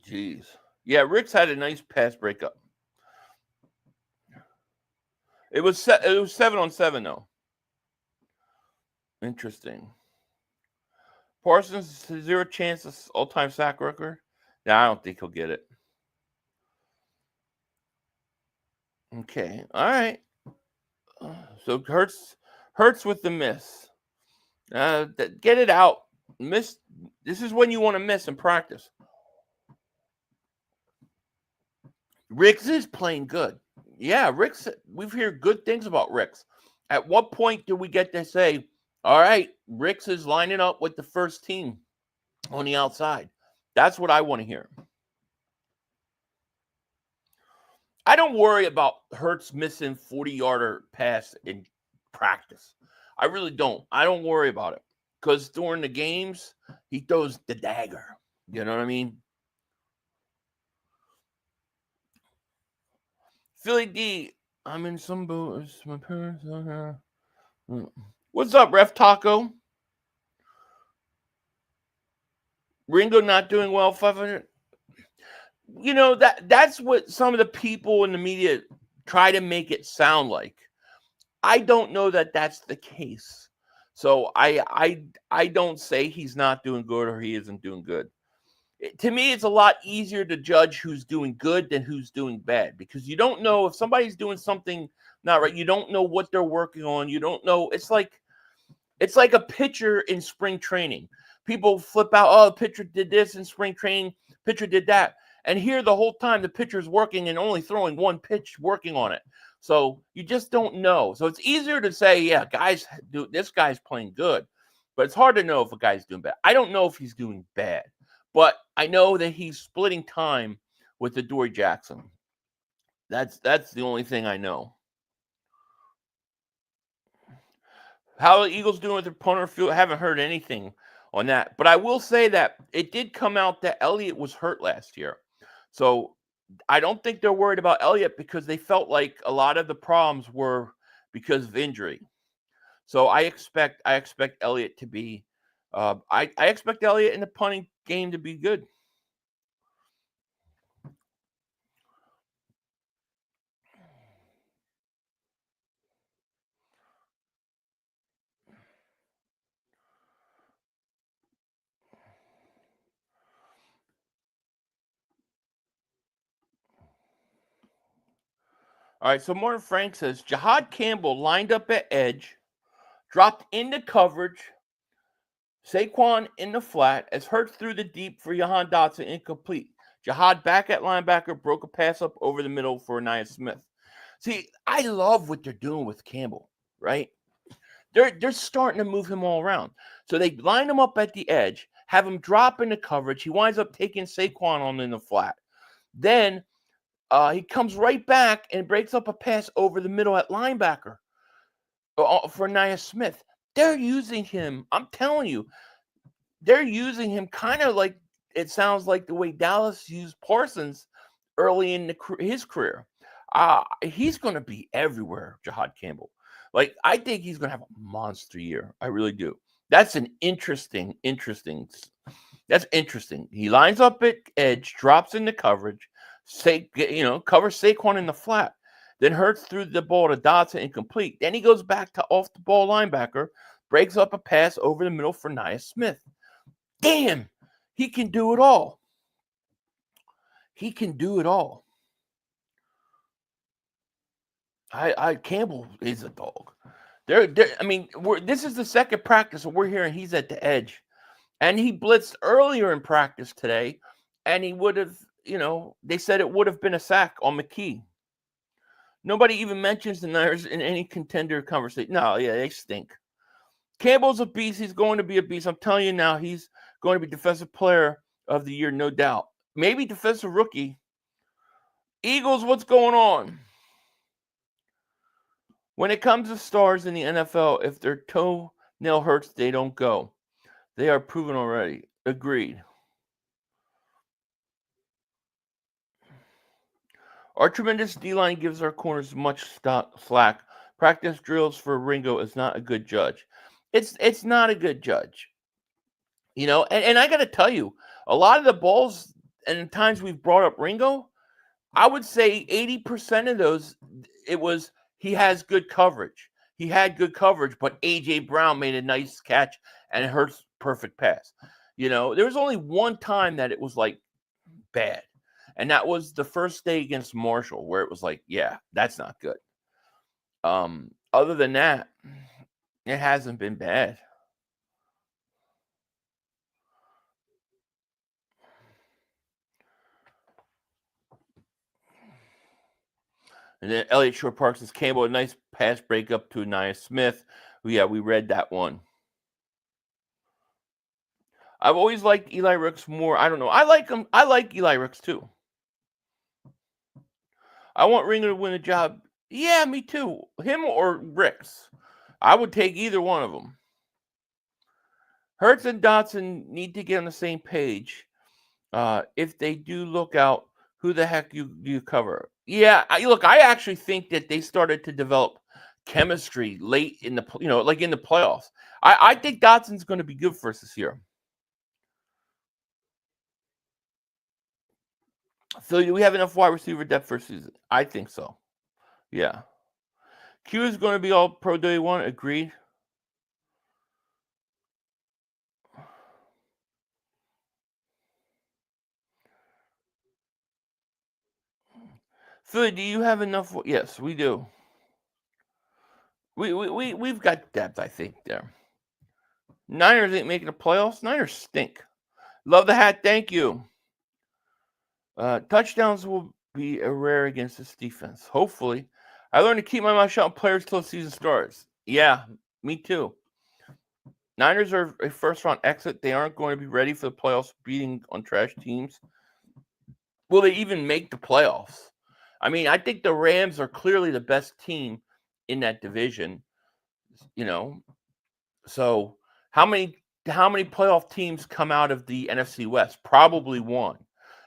Jeez. Yeah, Ricks had a nice pass breakup. It was 7-on-7 though. Interesting. Parsons 0 chance of all-time sack record. No, I don't think he'll get it. Okay, all right. So Hurts with the miss. Get it out. Miss. This is when you want to miss in practice. Ricks is playing good. Yeah, Ricks. We've heard good things about Ricks. At what point do we get to say, all right, Ricks is lining up with the first team on the outside? That's what I want to hear. I don't worry about Hurts missing 40-yarder pass in practice. I really don't. I don't worry about it because during the games, he throws the dagger. You know what I mean? Philly D, I'm in some boots. My parents are here. What's up, Ref Taco? Ringo not doing well, 500. That's what some of the people in the media try to make it sound like. I don't know that that's the case. So I don't say he's not doing good or he isn't doing good. To me, it's a lot easier to judge who's doing good than who's doing bad because you don't know if somebody's doing something not right. You don't know what they're working on. You don't know. It's like a pitcher in spring training. People flip out, oh, the pitcher did this in spring training, pitcher did that. And here the whole time the pitcher's working and only throwing one pitch working on it. So you just don't know. So it's easier to say, yeah, this guy's playing good. But it's hard to know if a guy's doing bad. I don't know if he's doing bad. But I know that he's splitting time with the Dory Jackson. That's the only thing I know. How are the Eagles doing with their punter field? I haven't heard anything on that. But I will say that it did come out that Elliott was hurt last year. So I don't think they're worried about Elliott because they felt like a lot of the problems were because of injury. So I expect Elliott to be I expect Elliott in the punting game to be good. All right, so Martin Frank says, Jihaad Campbell lined up at edge, dropped into coverage, Saquon in the flat, as Hurts threw the deep for Jahan Dotson, incomplete. Jihaad back at linebacker, broke a pass up over the middle for Anaya Smith. See, I love what they're doing with Campbell, right? They're starting to move him all around. So they line him up at the edge, have him drop into coverage. He winds up taking Saquon on in the flat. Then he comes right back and breaks up a pass over the middle at linebacker for Nia Smith. They're using him. I'm telling you, they're using him kind of like it sounds like the way Dallas used Parsons early in his career. He's going to be everywhere, Jihaad Campbell. Like, I think he's going to have a monster year. I really do. That's an interesting. That's interesting. He lines up at edge, drops into coverage, covers Saquon in the flat. Then Hurts threw the ball to Dotson incomplete. Then he goes back to off-the-ball linebacker, breaks up a pass over the middle for Nia Smith. Damn, he can do it all. He can do it all. Campbell is a dog. This is the second practice, and we're hearing he's at the edge. And he blitzed earlier in practice today, and he would have, they said it would have been a sack on McKee. Nobody even mentions the Niners in any contender conversation. No, yeah, they stink. Campbell's a beast. He's going to be a beast. I'm telling you now, he's going to be Defensive Player of the Year, no doubt. Maybe Defensive Rookie. Eagles, what's going on? When it comes to stars in the NFL, if their toenail hurts, they don't go. They are proven already. Agreed. Our tremendous D-line gives our corners much slack. Practice drills for Ringo is not a good judge. It's not a good judge. And I got to tell you, a lot of the balls and times we've brought up Ringo, I would say 80% of those, it was he has good coverage. He had good coverage, but A.J. Brown made a nice catch and it hurts perfect pass. There was only one time that it was like bad. And that was the first day against Marshall, where it was like, yeah, that's not good. Other than that, it hasn't been bad. And then Elliott Shore Park says, Campbell, a nice pass break up to Nia Smith. Yeah, we read that one. I've always liked Eli Ricks more. I don't know. I like him. I like Eli Ricks too. I want Ringo to win a job. Yeah, me too. Him or Ricks. I would take either one of them. Hurts and Dotson need to get on the same page. If they do look out, who the heck you cover? Yeah, I actually think that they started to develop chemistry late in the, like in the playoffs. I think Dotson's going to be good for us this year. Philly, do we have enough wide receiver depth for season? I think so. Yeah. Q is going to be all pro day one. Agreed. Philly, do you have enough? Yes, we do. We've got depth, I think, there. Niners ain't making the playoffs. Niners stink. Love the hat. Thank you. Touchdowns will be rare against this defense. Hopefully. I learned to keep my mouth shut on players till the season starts. Yeah, me too. Niners are a first-round exit. They aren't going to be ready for the playoffs beating on trash teams. Will they even make the playoffs? I mean, I think the Rams are clearly the best team in that division. So how many playoff teams come out of the NFC West? Probably one.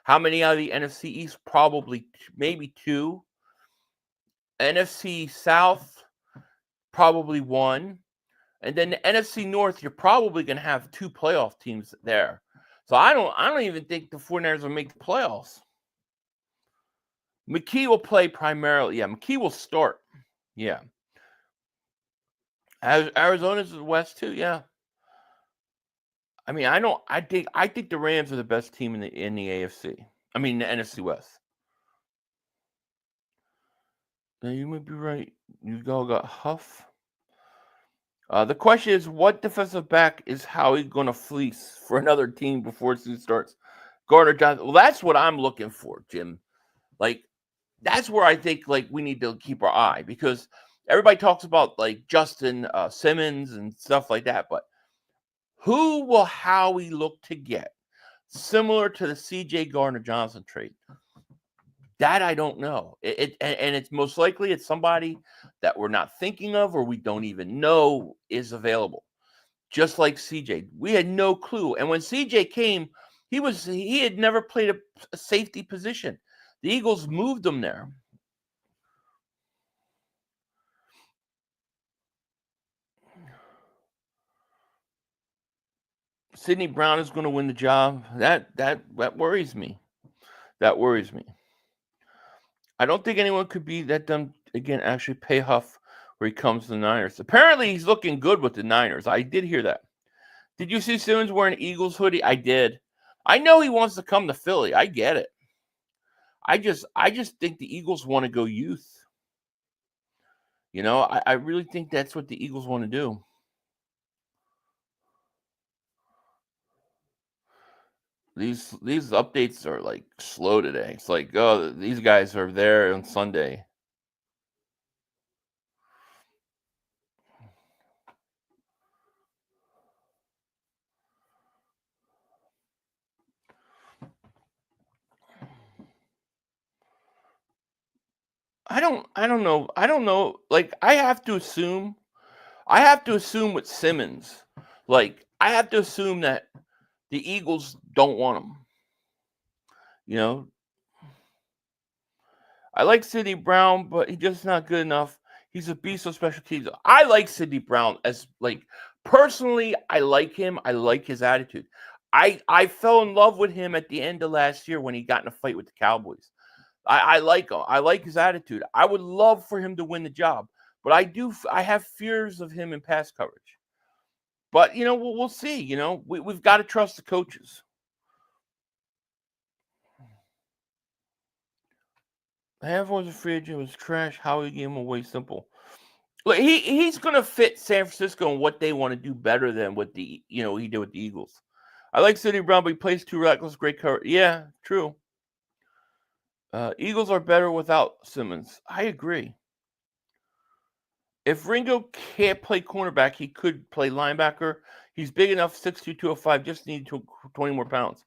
How many out of the NFC East? Probably maybe two. NFC South, probably one. And then the NFC North, you're probably going to have two playoff teams there. So I don't even think the 49ers will make the playoffs. McKee will play primarily. Yeah, McKee will start. Yeah. Arizona's the West too. Yeah. I mean, I think the Rams are the best team in the AFC. I mean, the NFC West. Now you might be right. You all got Huff. The question is, what defensive back is Howie going to fleece for another team before the season starts? Gardner Johnson. Well, that's what I'm looking for, Jim. Like, that's where I think we need to keep our eye, because everybody talks about like Justin Simmons and stuff like that, but who will Howie look to get similar to the CJ Gardner-Johnson trade? That I don't know. And it's most likely it's somebody that we're not thinking of or we don't even know is available. Just like CJ, we had no clue. And when CJ came, he had never played a safety position. The Eagles moved him there. Sidney Brown is going to win the job. That worries me. That worries me. I don't think anyone could be that dumb again. Actually, pay Huff where he comes to the Niners. Apparently, he's looking good with the Niners. I did hear that. Did you see Simmons wearing an Eagles hoodie? I did. I know he wants to come to Philly. I get it. I just think the Eagles want to go youth. You know, I really think that's what the Eagles want to do. These updates are like slow today. It's like, oh, these guys are there on Sunday. I don't know. Like I have to assume with Simmons, like I have to assume that the Eagles don't want him. You know, I like Sidney Brown, but he's just not good enough. He's a beast of special teams. I like Sidney Brown as like personally. I like him. I like his attitude. I fell in love with him at the end of last year when he got in a fight with the Cowboys. I like him. I like his attitude. I would love for him to win the job, but I have fears of him in pass coverage. But you know, we'll see. You know, we've got to trust the coaches. Everyone's a free agent. It was trash. Howie gave him away simple. Look, he's going to fit San Francisco and what they want to do better than what he did with the Eagles. I like Sidney Brown, but he plays too reckless. Great cover. Yeah, true. Eagles are better without Simmons. I agree. If Ringo can't play cornerback, he could play linebacker. He's big enough, 6'2", 205, just need 20 more pounds.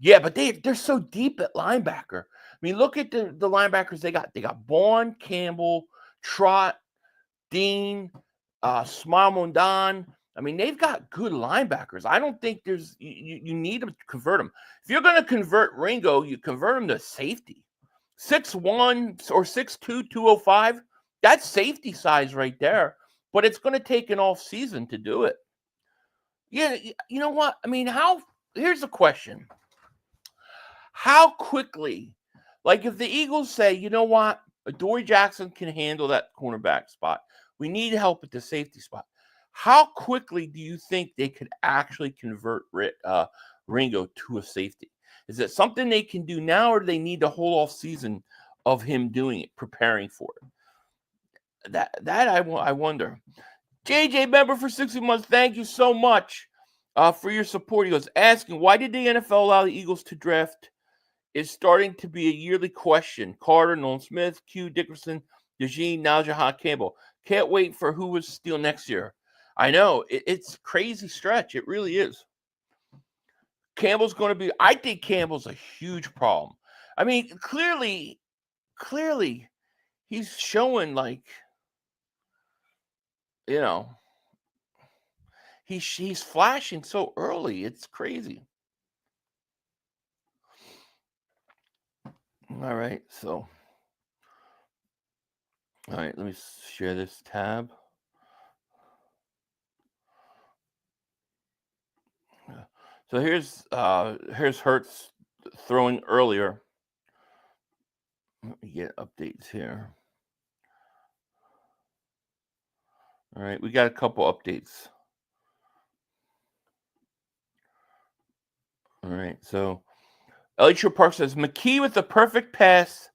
Yeah, but they're so deep at linebacker. I mean, look at the linebackers they got. They got Bourne, Campbell, Trott, Dean, Smile Mondan. I mean, they've got good linebackers. I don't think there's you need to convert them. If you're going to convert Ringo, you convert him to safety. 6'1" or 6'2", 205. That's safety size right there. But it's going to take an off season to do it. Yeah, you know what? I mean, here's the question. How quickly, like if the Eagles say, you know what, Adoree Jackson can handle that cornerback spot. We need help at the safety spot. How quickly do you think they could actually convert Ringo to a safety? Is it something they can do now, or do they need the whole off season of him doing it, preparing for it? That I wonder. JJ member for 60 months. Thank you so much for your support. He goes asking, why did the NFL allow the Eagles to draft? Is starting to be a yearly question. Carter, Nolan Smith, Q, Dickerson, DeJean, now Jihaad Campbell. Can't wait for who was steal next year. I know. It's a crazy stretch. It really is. Campbell's going to be... I think Campbell's a huge problem. I mean, clearly, he's showing like, you know, he's flashing so early. It's crazy. All right, so... All right, let me share this tab. So here's Hurts throwing earlier. Let me get updates here. All right, we got a couple updates. All right, so Elliot Park says McKee with the perfect pass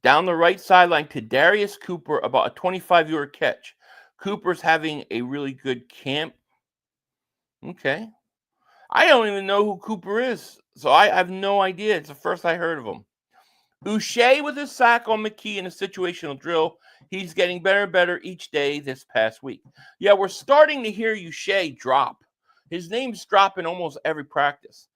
down the right sideline to Darius Cooper, about a 25-yard catch. Cooper's having a really good camp. Okay. I don't even know who Cooper is, so I have no idea. It's the first I heard of him. Uche with his sack on McKee in a situational drill. He's getting better and better each day this past week. Yeah, we're starting to hear Uche drop. His name's dropping almost every practice.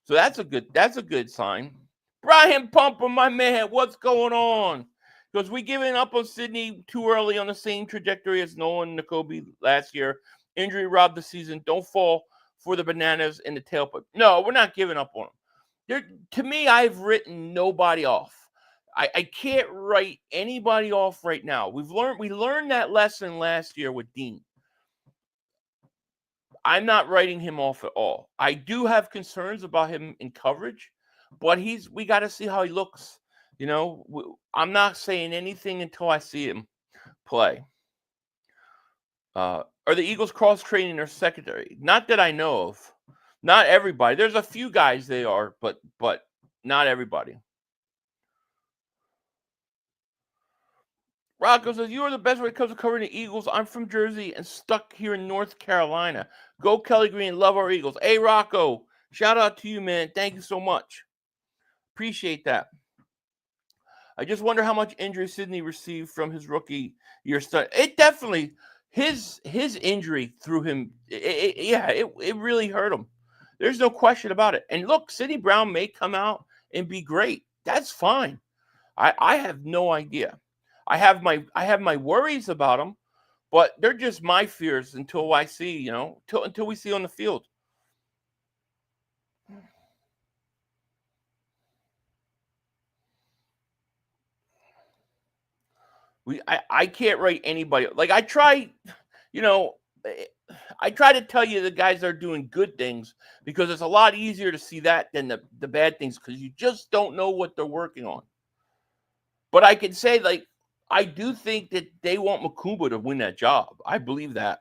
So that's a good sign. Brian Pumper, my man, what's going on? Because we giving up on Sydney too early on the same trajectory as Nolan Nakobe last year. Injury robbed the season. Don't fall for the bananas in the tailpipe. No, we're not giving up on them. To me, I've written nobody off. I can't write anybody off right now. We learned that lesson last year with Dean. I'm not writing him off at all. I do have concerns about him in coverage, but we got to see how he looks. You know, I'm not saying anything until I see him play. Are the Eagles cross training their secondary? Not that I know of. Not everybody. There's a few guys they are, but not everybody. Rocco says, you are the best when it comes to covering the Eagles. I'm from Jersey and stuck here in North Carolina. Go Kelly Green. Love our Eagles. Hey, Rocco. Shout out to you, man. Thank you so much. Appreciate that. I just wonder how much injury Sidney received from his rookie year stunt. It definitely, his injury threw him. It really hurt him. There's no question about it. And look, Sidney Brown may come out and be great. That's fine. I have no idea. I have my worries about him, but they're just my fears until I see, until we see on the field. I can't rate anybody. Like I try to tell you the guys that are doing good things because it's a lot easier to see that than the bad things because you just don't know what they're working on. But I can say, like, I do think that they want Mukumba to win that job. I believe that.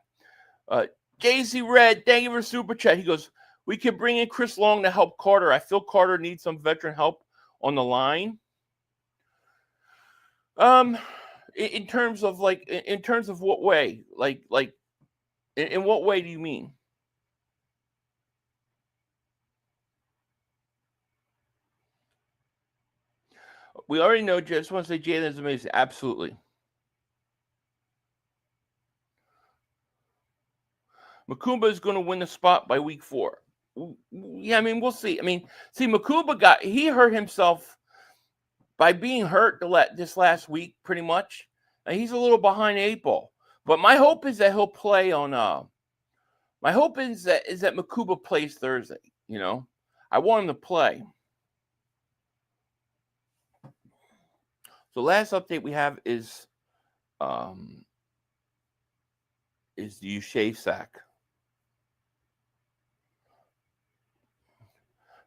JC Red, thank you for super chat. He goes, we can bring in Chris Long to help Carter. I feel Carter needs some veteran help on the line. In terms of what way? In what way do you mean? We already know. Just want to say Jalen is amazing. Absolutely. Mukumba is going to win the spot by week 4. Yeah, I mean, we'll see. I mean, see, Mukumba he hurt himself by being hurt this last week, pretty much. And he's a little behind the 8 ball. But my hope is that he'll play on. My hope is that Mukumba plays Thursday. I want him to play. So last update we have is the Uche sack.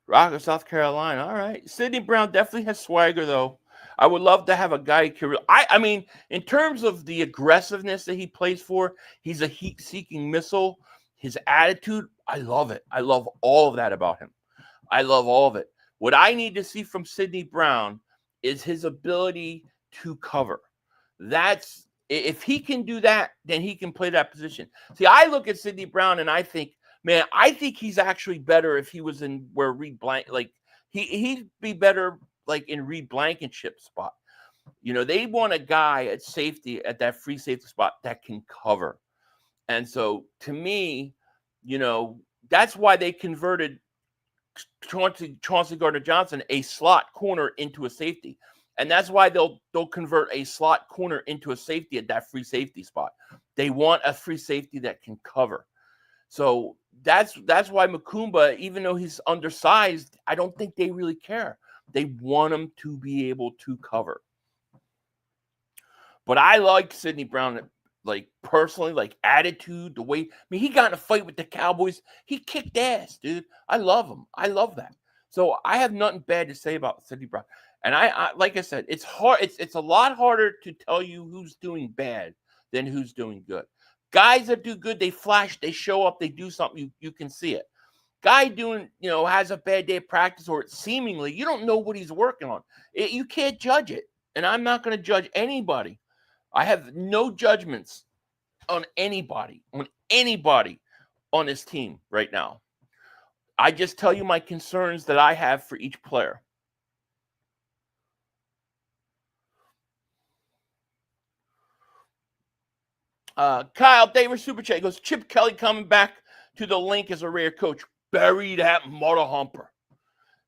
Rocker, South Carolina. All right. Sidney Brown definitely has swagger, though. I would love to have a guy. I mean, in terms of the aggressiveness that he plays for, he's a heat-seeking missile. His attitude, I love it. I love all of that about him. I love all of it. What I need to see from Sidney Brown is his ability to cover. If he can do that, then he can play that position. See, I look at Sidney Brown and I think, man, I think he's actually better if he was in where Reed Blank, like he'd be better like in Reed Blankenship's spot. They want a guy at safety at that free safety spot that can cover. And so to me, that's why they converted Chauncey Gardner-Johnson, a slot corner, into a safety. And that's why they'll convert a slot corner into a safety at that free safety spot. They want a free safety that can cover. So that's why Mukumba, even though he's undersized, I don't think they really care. They want him to be able to cover. But I like Sidney Brown, like personally, like attitude, the way. I mean, he got in a fight with the Cowboys. He kicked ass, dude. I love him. I love that. So I have nothing bad to say about Sidney Brown. And I like I said, it's hard. It's a lot harder to tell you who's doing bad than who's doing good. Guys that do good, they flash, they show up, they do something, you can see it. Guy doing, has a bad day of practice or seemingly, you don't know what he's working on. You can't judge it. And I'm not going to judge anybody. I have no judgments on anybody on this team right now. I just tell you my concerns that I have for each player. Kyle Davis Super Chat goes, Chip Kelly coming back to the link as a rare coach. Bury that mother humper.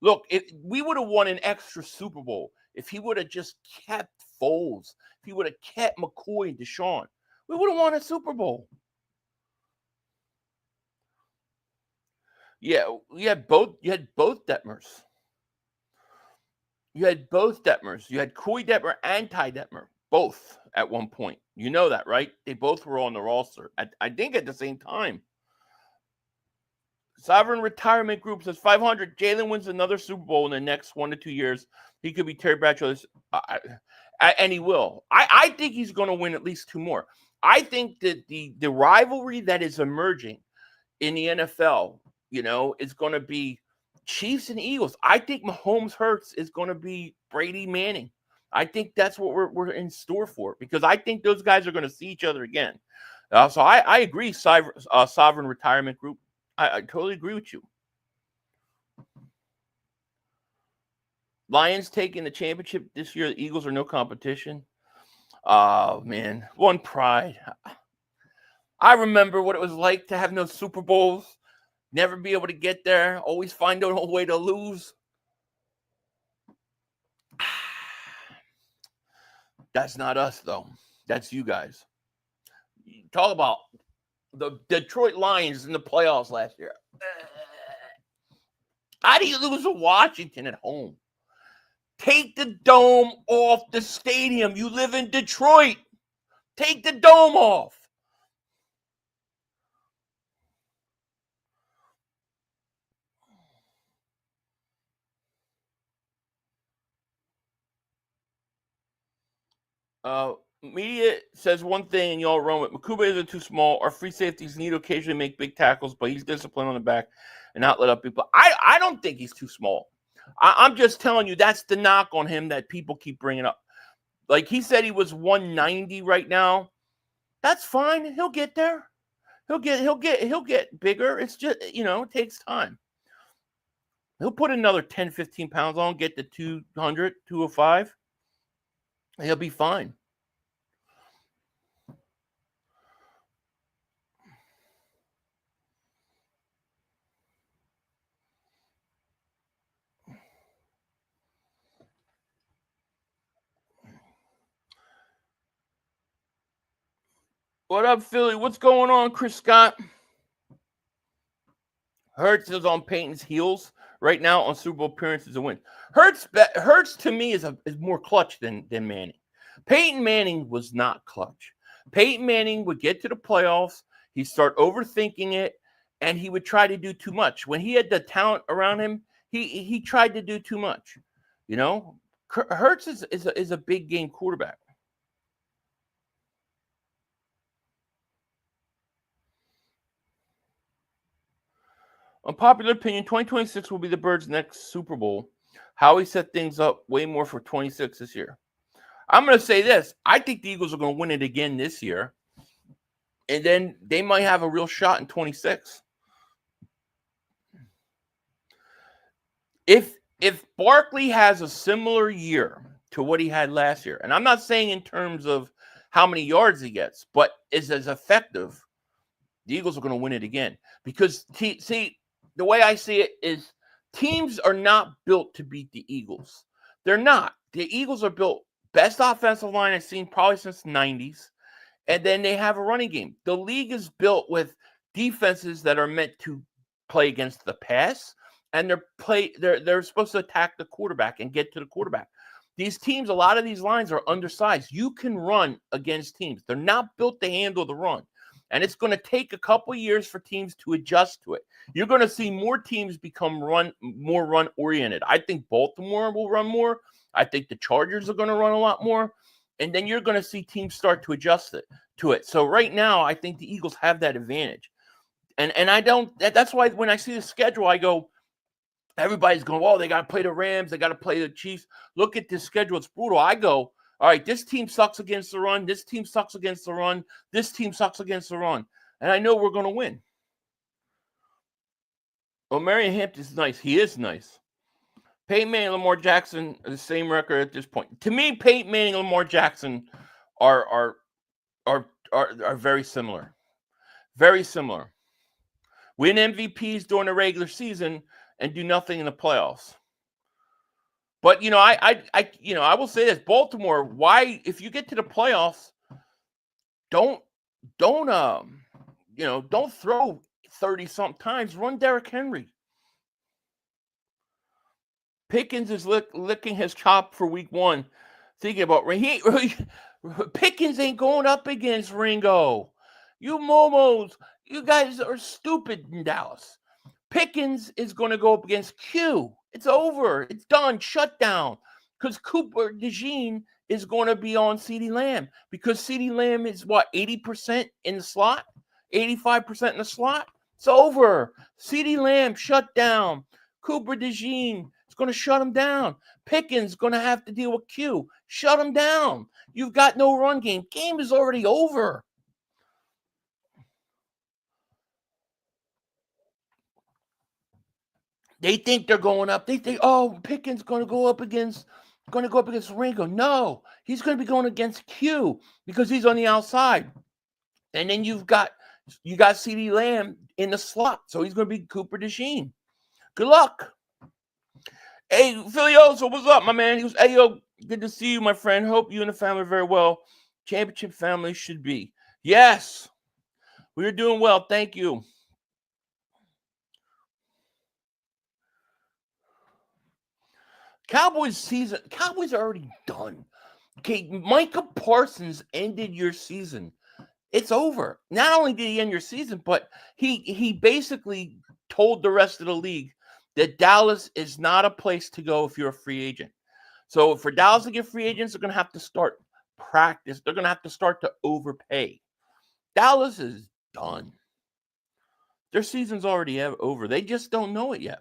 Look, we would have won an extra Super Bowl if he would have just kept Foles, if he would have kept McCoy and Deshaun. We would have won a Super Bowl. Yeah, you had both Detmers. You had both Detmers. You had Coy Detmer and Ty Detmer, both at one point. You know that, right? They both were on the roster. I think at the same time. Sovereign Retirement Group says 500. Jalen wins another Super Bowl in the next 1 to 2 years. He could be Terry Bradshaw, and he will. I think he's going to win at least 2 more. I think that the rivalry that is emerging in the NFL, is going to be Chiefs and Eagles. I think Mahomes Hurts is going to be Brady Manning. I think that's what we're in store for, because I think those guys are going to see each other again. So I agree, Sovereign Retirement Group. I totally agree with you. Lions taking the championship this year. The Eagles are no competition. Oh, man. One pride. I remember what it was like to have no Super Bowls, never be able to get there, always find a way to lose. That's not us, though. That's you guys. Talk about the Detroit Lions in the playoffs last year. How do you lose to Washington at home? Take the dome off the stadium. You live in Detroit. Take the dome off. Media says one thing and y'all run with. Makuba isn't too small. Our free safeties need to occasionally make big tackles, but he's disciplined on the back and not let up people. I don't think he's too small. I'm just telling you, that's the knock on him that people keep bringing up. Like, he said he was 190 right now. That's fine. He'll get there. He'll get bigger. It's just, it takes time. He'll put another 10, 15 pounds on, get to 200, 205. He'll be fine. What up, Philly? What's going on, Chris Scott? Hurts is on Peyton's heels right now on Super Bowl appearances and wins. Hurts to me is more clutch than Manning. Peyton Manning was not clutch. Peyton Manning would get to the playoffs, he'd start overthinking it, and he would try to do too much. When he had the talent around him, he tried to do too much. Hurts is a big game quarterback. Unpopular opinion, 2026 will be the Birds' next Super Bowl. Howie set things up way more for 26 this year. I'm going to say this. I think the Eagles are going to win it again this year. And then they might have a real shot in 26. If Barkley has a similar year to what he had last year, and I'm not saying in terms of how many yards he gets, but is as effective, the Eagles are going to win it again. Because, see, the way I see it is teams are not built to beat the Eagles. They're not. The Eagles are built, best offensive line I've seen probably since the 90s, and then they have a running game. The league is built with defenses that are meant to play against the pass, and they're supposed to attack the quarterback and get to the quarterback. These teams, a lot of these lines are undersized. You can run against teams. They're not built to handle the run. And it's going to take a couple years for teams to adjust to it. You're going to see more teams become more run-oriented. I think Baltimore will run more. I think the Chargers are going to run a lot more. And then you're going to see teams start to adjust to it. So right now, I think the Eagles have that advantage. And I don't – that's why when I see the schedule, I go, everybody's going, oh, they got to play the Rams. They got to play the Chiefs. Look at this schedule. It's brutal. I go, all right, this team sucks against the run. This team sucks against the run. This team sucks against the run. And I know we're going to win. Well, Marion Hampton's nice. He is nice. Peyton Manning and Lamar Jackson are the same record at this point. To me, Peyton Manning and Lamar Jackson are are very similar. Very similar. Win MVPs during the regular season and do nothing in the playoffs. But I will say this: Baltimore. Why, if you get to the playoffs, don't throw 30-something times. Run Derrick Henry. Pickens is licking his chop for week 1, thinking about Pickens ain't going up against Ringo. You momos, you guys are stupid in Dallas. Pickens is going to go up against Q. It's over. It's done. Shut down. Because Cooper DeJean is going to be on CeeDee Lamb. Because CeeDee Lamb is, 80% in the slot? 85% in the slot? It's over. CeeDee Lamb shut down. Cooper DeJean is going to shut him down. Pickens going to have to deal with Q. Shut him down. You've got no run game. Game is already over. They think they're going up. They think, Pickens going to go up against Ringo. No, he's going to be going against Q because he's on the outside. And then you got CeeDee Lamb in the slot, so he's going to be Cooper DeJean. Good luck. Hey, Filioso, what's up, my man? He goes, hey, yo, good to see you, my friend. Hope you and the family are very well. Championship family should be. Yes, we're doing well. Thank you. Cowboys are already done. Okay, Micah Parsons ended your season. It's over. Not only did he end your season, but he basically told the rest of the league that Dallas is not a place to go if you're a free agent. So for Dallas to get free agents, they're going to have to start practice. They're going to have to start to overpay. Dallas is done. Their season's already over. They just don't know it yet.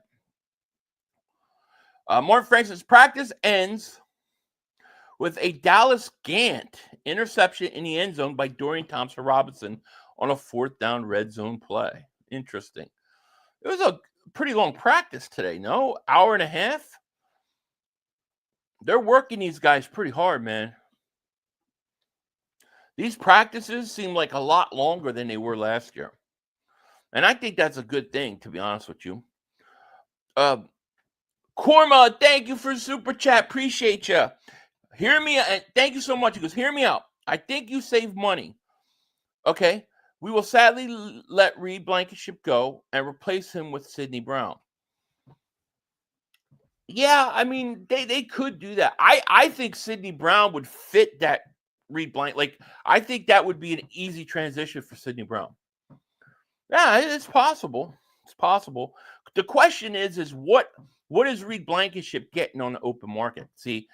Martin Francis, practice ends with a Dallas Gant interception in the end zone by Dorian Thompson-Robinson on a 4th down red zone play. Interesting. It was a pretty long practice today, no? Hour and a half? They're working these guys pretty hard, man. These practices seem like a lot longer than they were last year. And I think that's a good thing, to be honest with you. Korma, thank you for super chat. Appreciate you. Hear me out. Thank you so much. He goes, hear me out. I think you save money. Okay. We will sadly let Reed Blankenship go and replace him with Sidney Brown. Yeah, I mean, they could do that. I think Sidney Brown would fit that Reed Blank. Like, I think that would be an easy transition for Sidney Brown. Yeah, it's possible. It's possible. The question is what is Reed Blankenship getting on the open market? See,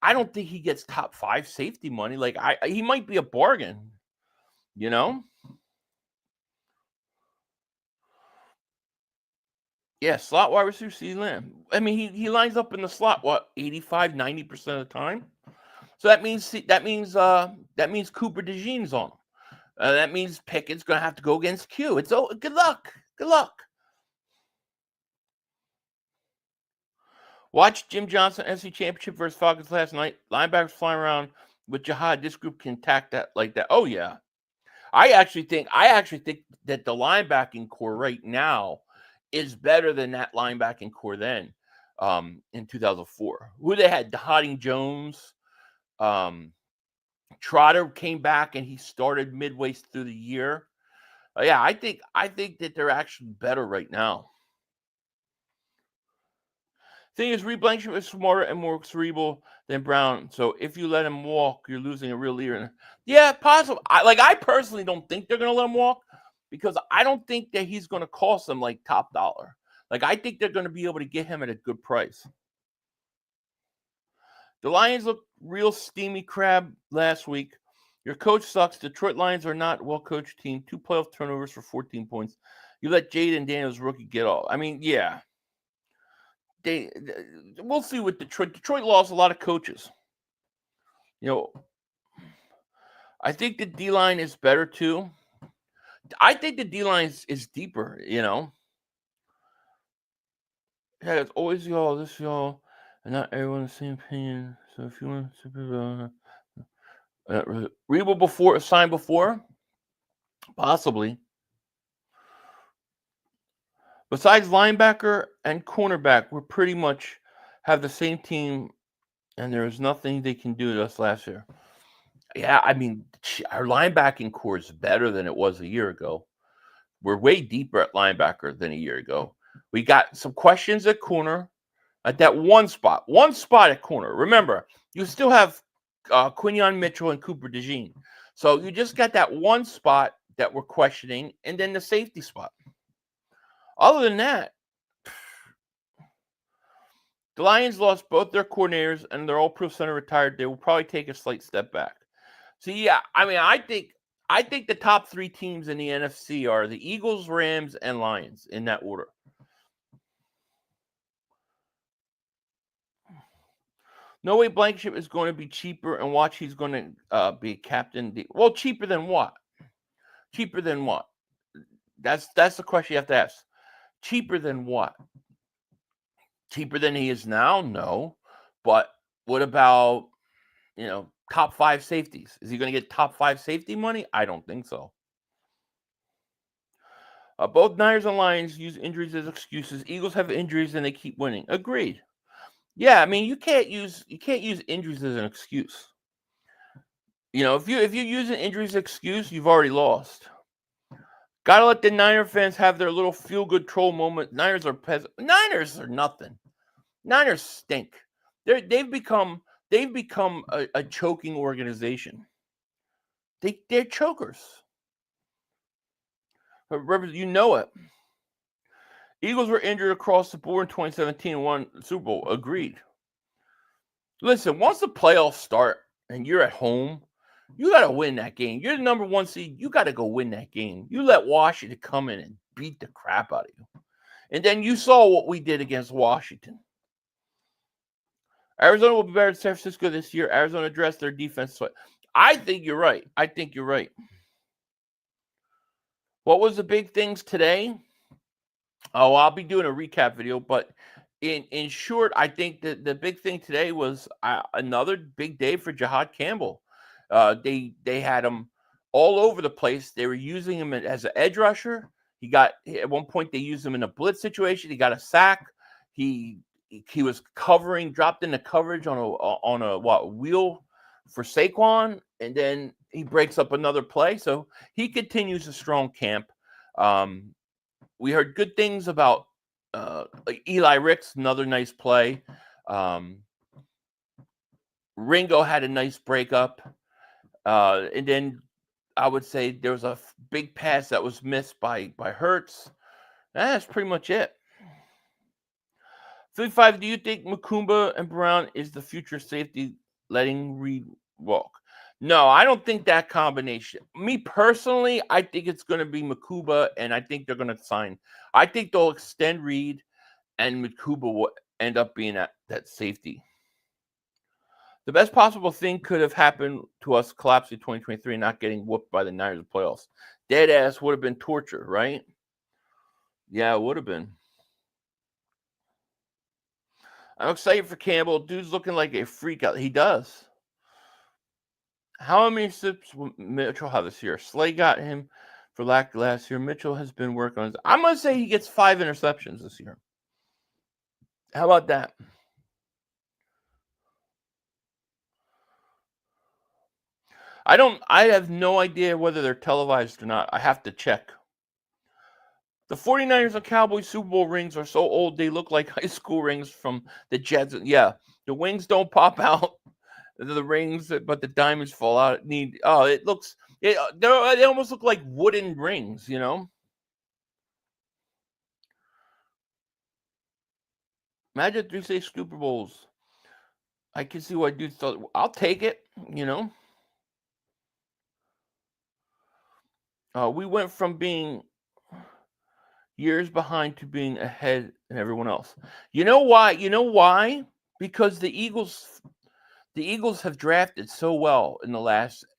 I don't think he gets top 5 safety money. Like, he might be a bargain, you know? Yeah, slot wide receiver, CeeDee Lamb. I mean, he lines up in the slot, 85, 90% of the time? So that means Cooper DeJean's on him. That means Pickett's going to have to go against Q. Good luck. Good luck. Watch Jim Johnson SC Championship versus Falcons last night. Linebackers flying around with Jihaad. This group can attack that like that. Oh yeah, I actually think that the linebacking core right now is better than that linebacking core then in 2004. Who they had? Dahadi Jones. Trotter came back and he started midway through the year. Yeah, I think that they're actually better right now. Thing is, Reed Blankenship is smarter and more cerebral than Brown. So if you let him walk, you're losing a real leader. Yeah, possible. I personally don't think they're going to let him walk because I don't think that he's going to cost them like top dollar. Like, I think they're going to be able to get him at a good price. The Lions looked real steamy crab last week. Your coach sucks. Detroit Lions are not a well-coached team. 2 playoff turnovers for 14 points. You let Jaden Daniels rookie get off. I mean, yeah. We'll see with Detroit. Detroit lost a lot of coaches. You know, I think the D-line is better too. I think the D-line is deeper, you know. Yeah, it's always y'all, this y'all, and not everyone the same opinion. So if you want to Rebo before signed before. Possibly. Besides linebacker and cornerback, we pretty much have the same team, and there is nothing they can do to us last year. Yeah, I mean, our linebacking core is better than it was a year ago. We're way deeper at linebacker than a year ago. We got some questions at corner, at that one spot at corner. Remember, you still have Quinion Mitchell and Cooper DeJean. So you just got that one spot that we're questioning, and then the safety spot. Other than that, the Lions lost both their coordinators, and their all-pro center retired. They will probably take a slight step back. So yeah, I mean, I think the top three teams in the NFC are the Eagles, Rams, and Lions in that order. No way Blankenship is going to be cheaper, and watch he's going to be captain. Well, cheaper than what? Cheaper than what? That's the question you have to ask. Cheaper than what? Cheaper than he is now? No. But what about, top 5 safeties? Is he going to get top 5 safety money? I don't think so. Both Niners and Lions use injuries as excuses. Eagles have injuries and they keep winning. Agreed. Yeah, I mean, you can't use injuries as an excuse. If you use an injuries excuse, you've already lost. Gotta let the Niner fans have their little feel-good troll moment. Niners are nothing. Niners stink. They've become a choking organization. They're chokers. You know it. Eagles were injured across the board in 2017 and won the Super Bowl. Agreed. Listen, once the playoffs start and you're at home, you got to win that game. You're the number 1 seed. You got to go win that game. You let Washington come in and beat the crap out of you. And then you saw what we did against Washington. Arizona will be better than San Francisco this year. Arizona addressed their defense. I think you're right. What was the big things today? Oh, I'll be doing a recap video, but in short, I think that the big thing today was another big day for Jihaad Campbell. They had him all over the place. They were using him as an edge rusher. At one point they used him in a blitz situation. He got a sack. He was dropped into coverage on a wheel for Saquon, and then he breaks up another play. So he continues a strong camp. We heard good things about Eli Ricks, another nice play. Ringo had a nice breakup. And then I would say there was a big pass that was missed by Hurts. That's pretty much it. 35, do you think Makumba and Brown is the future safety letting Reed walk? No, I don't think that combination. Me personally, I think it's going to be Makuba, and I think they're going to sign. I think they'll extend Reed, and Makuba will end up being that safety. The best possible thing could have happened to us collapsing 2023 and not getting whooped by the Niners in the playoffs. Dead ass would have been torture, right? Yeah, it would have been. I'm excited for Campbell. Dude's looking like a freak out. He does. How many sips will Mitchell have this year? Slay got him for lack last year. Mitchell has been working on his. I'm going to say he gets 5 interceptions this year. How about that? I have no idea whether they're televised or not. I have to check. The 49ers and Cowboys Super Bowl rings are so old they look like high school rings from the Jets. Yeah, the wings don't pop out. The rings, but the diamonds fall out. They almost look like wooden rings, Imagine 3 state Super Bowls. I can see why dudes thought, I'll take it, We went from being years behind to being ahead and everyone else. You know why? Because the Eagles have drafted so well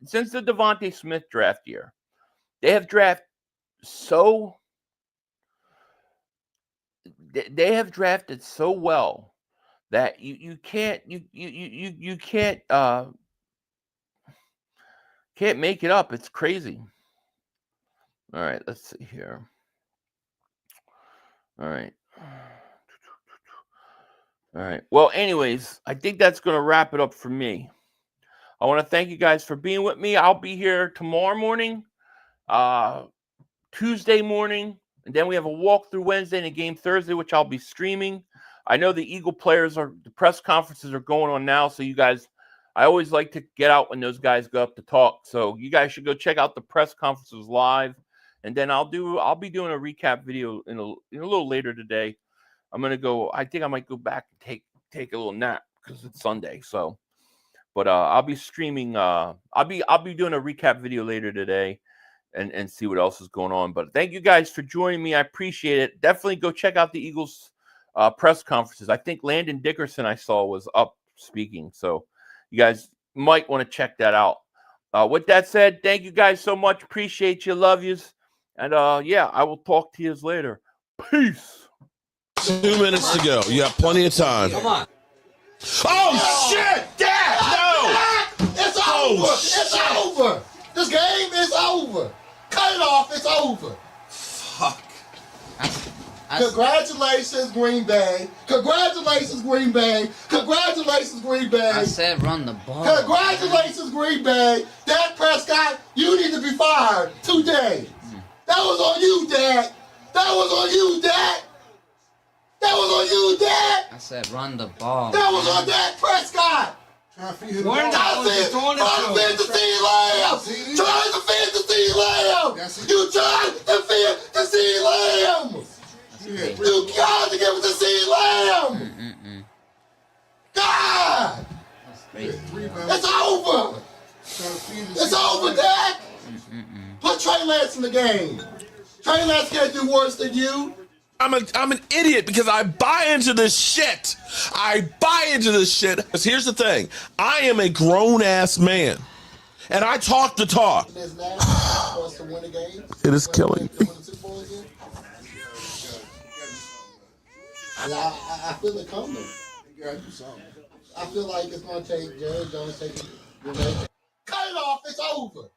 since the Devontae Smith draft year. They have drafted so well that you can't make it up. It's crazy. All right, let's see here. All right. All right. Well, anyways, I think that's going to wrap it up for me. I want to thank you guys for being with me. I'll be here tomorrow morning, Tuesday morning, and then we have a walkthrough Wednesday and a game Thursday, which I'll be streaming. I know the Eagle players the press conferences are going on now, so you guys, I always like to get out when those guys go up to talk. So you guys should go check out the press conferences live, and then I'll be doing a recap video in a little later today. I'm gonna go. I think I might go back and take a little nap because it's Sunday. So, but I'll be streaming. I'll be doing a recap video later today, and see what else is going on. But thank you guys for joining me. I appreciate it. Definitely go check out the Eagles press conferences. I think Landon Dickerson I saw was up speaking. So you guys might want to check that out. With that said, thank you guys so much. Appreciate you. Love yous. And yeah, I will talk to you later. Peace. 2 minutes to go. You have plenty of time. Come on. Oh, shit! Dad! No! It's over. It's over. This game is over. Cut it off. It's over. Fuck. Congratulations, Green Bay. Congratulations, Green Bay. Congratulations, Green Bay. I said run the ball. Congratulations, Green Bay. Dak Prescott, you need to be fired today. That was on you, Dak. That was on you, Dak. That was on you, Dak. I said run the ball. That was on Dak Prescott. Trying to feed him Trying to feed the sea lamb. Trying to feed the sea lamb. You tried to feed the sea lamb. You got to give it to sea lamb. God. It's over. It's over, Dak. Put Trey Lance in the game. Trey Lance can't do worse than you. I'm an idiot because I buy into this shit. I buy into this shit. Because here's the thing. I am a grown-ass man. And I talk the talk. It is killing me. I feel it coming. I feel like it's going to take Jerry Jones taking. Cut it off. It's over.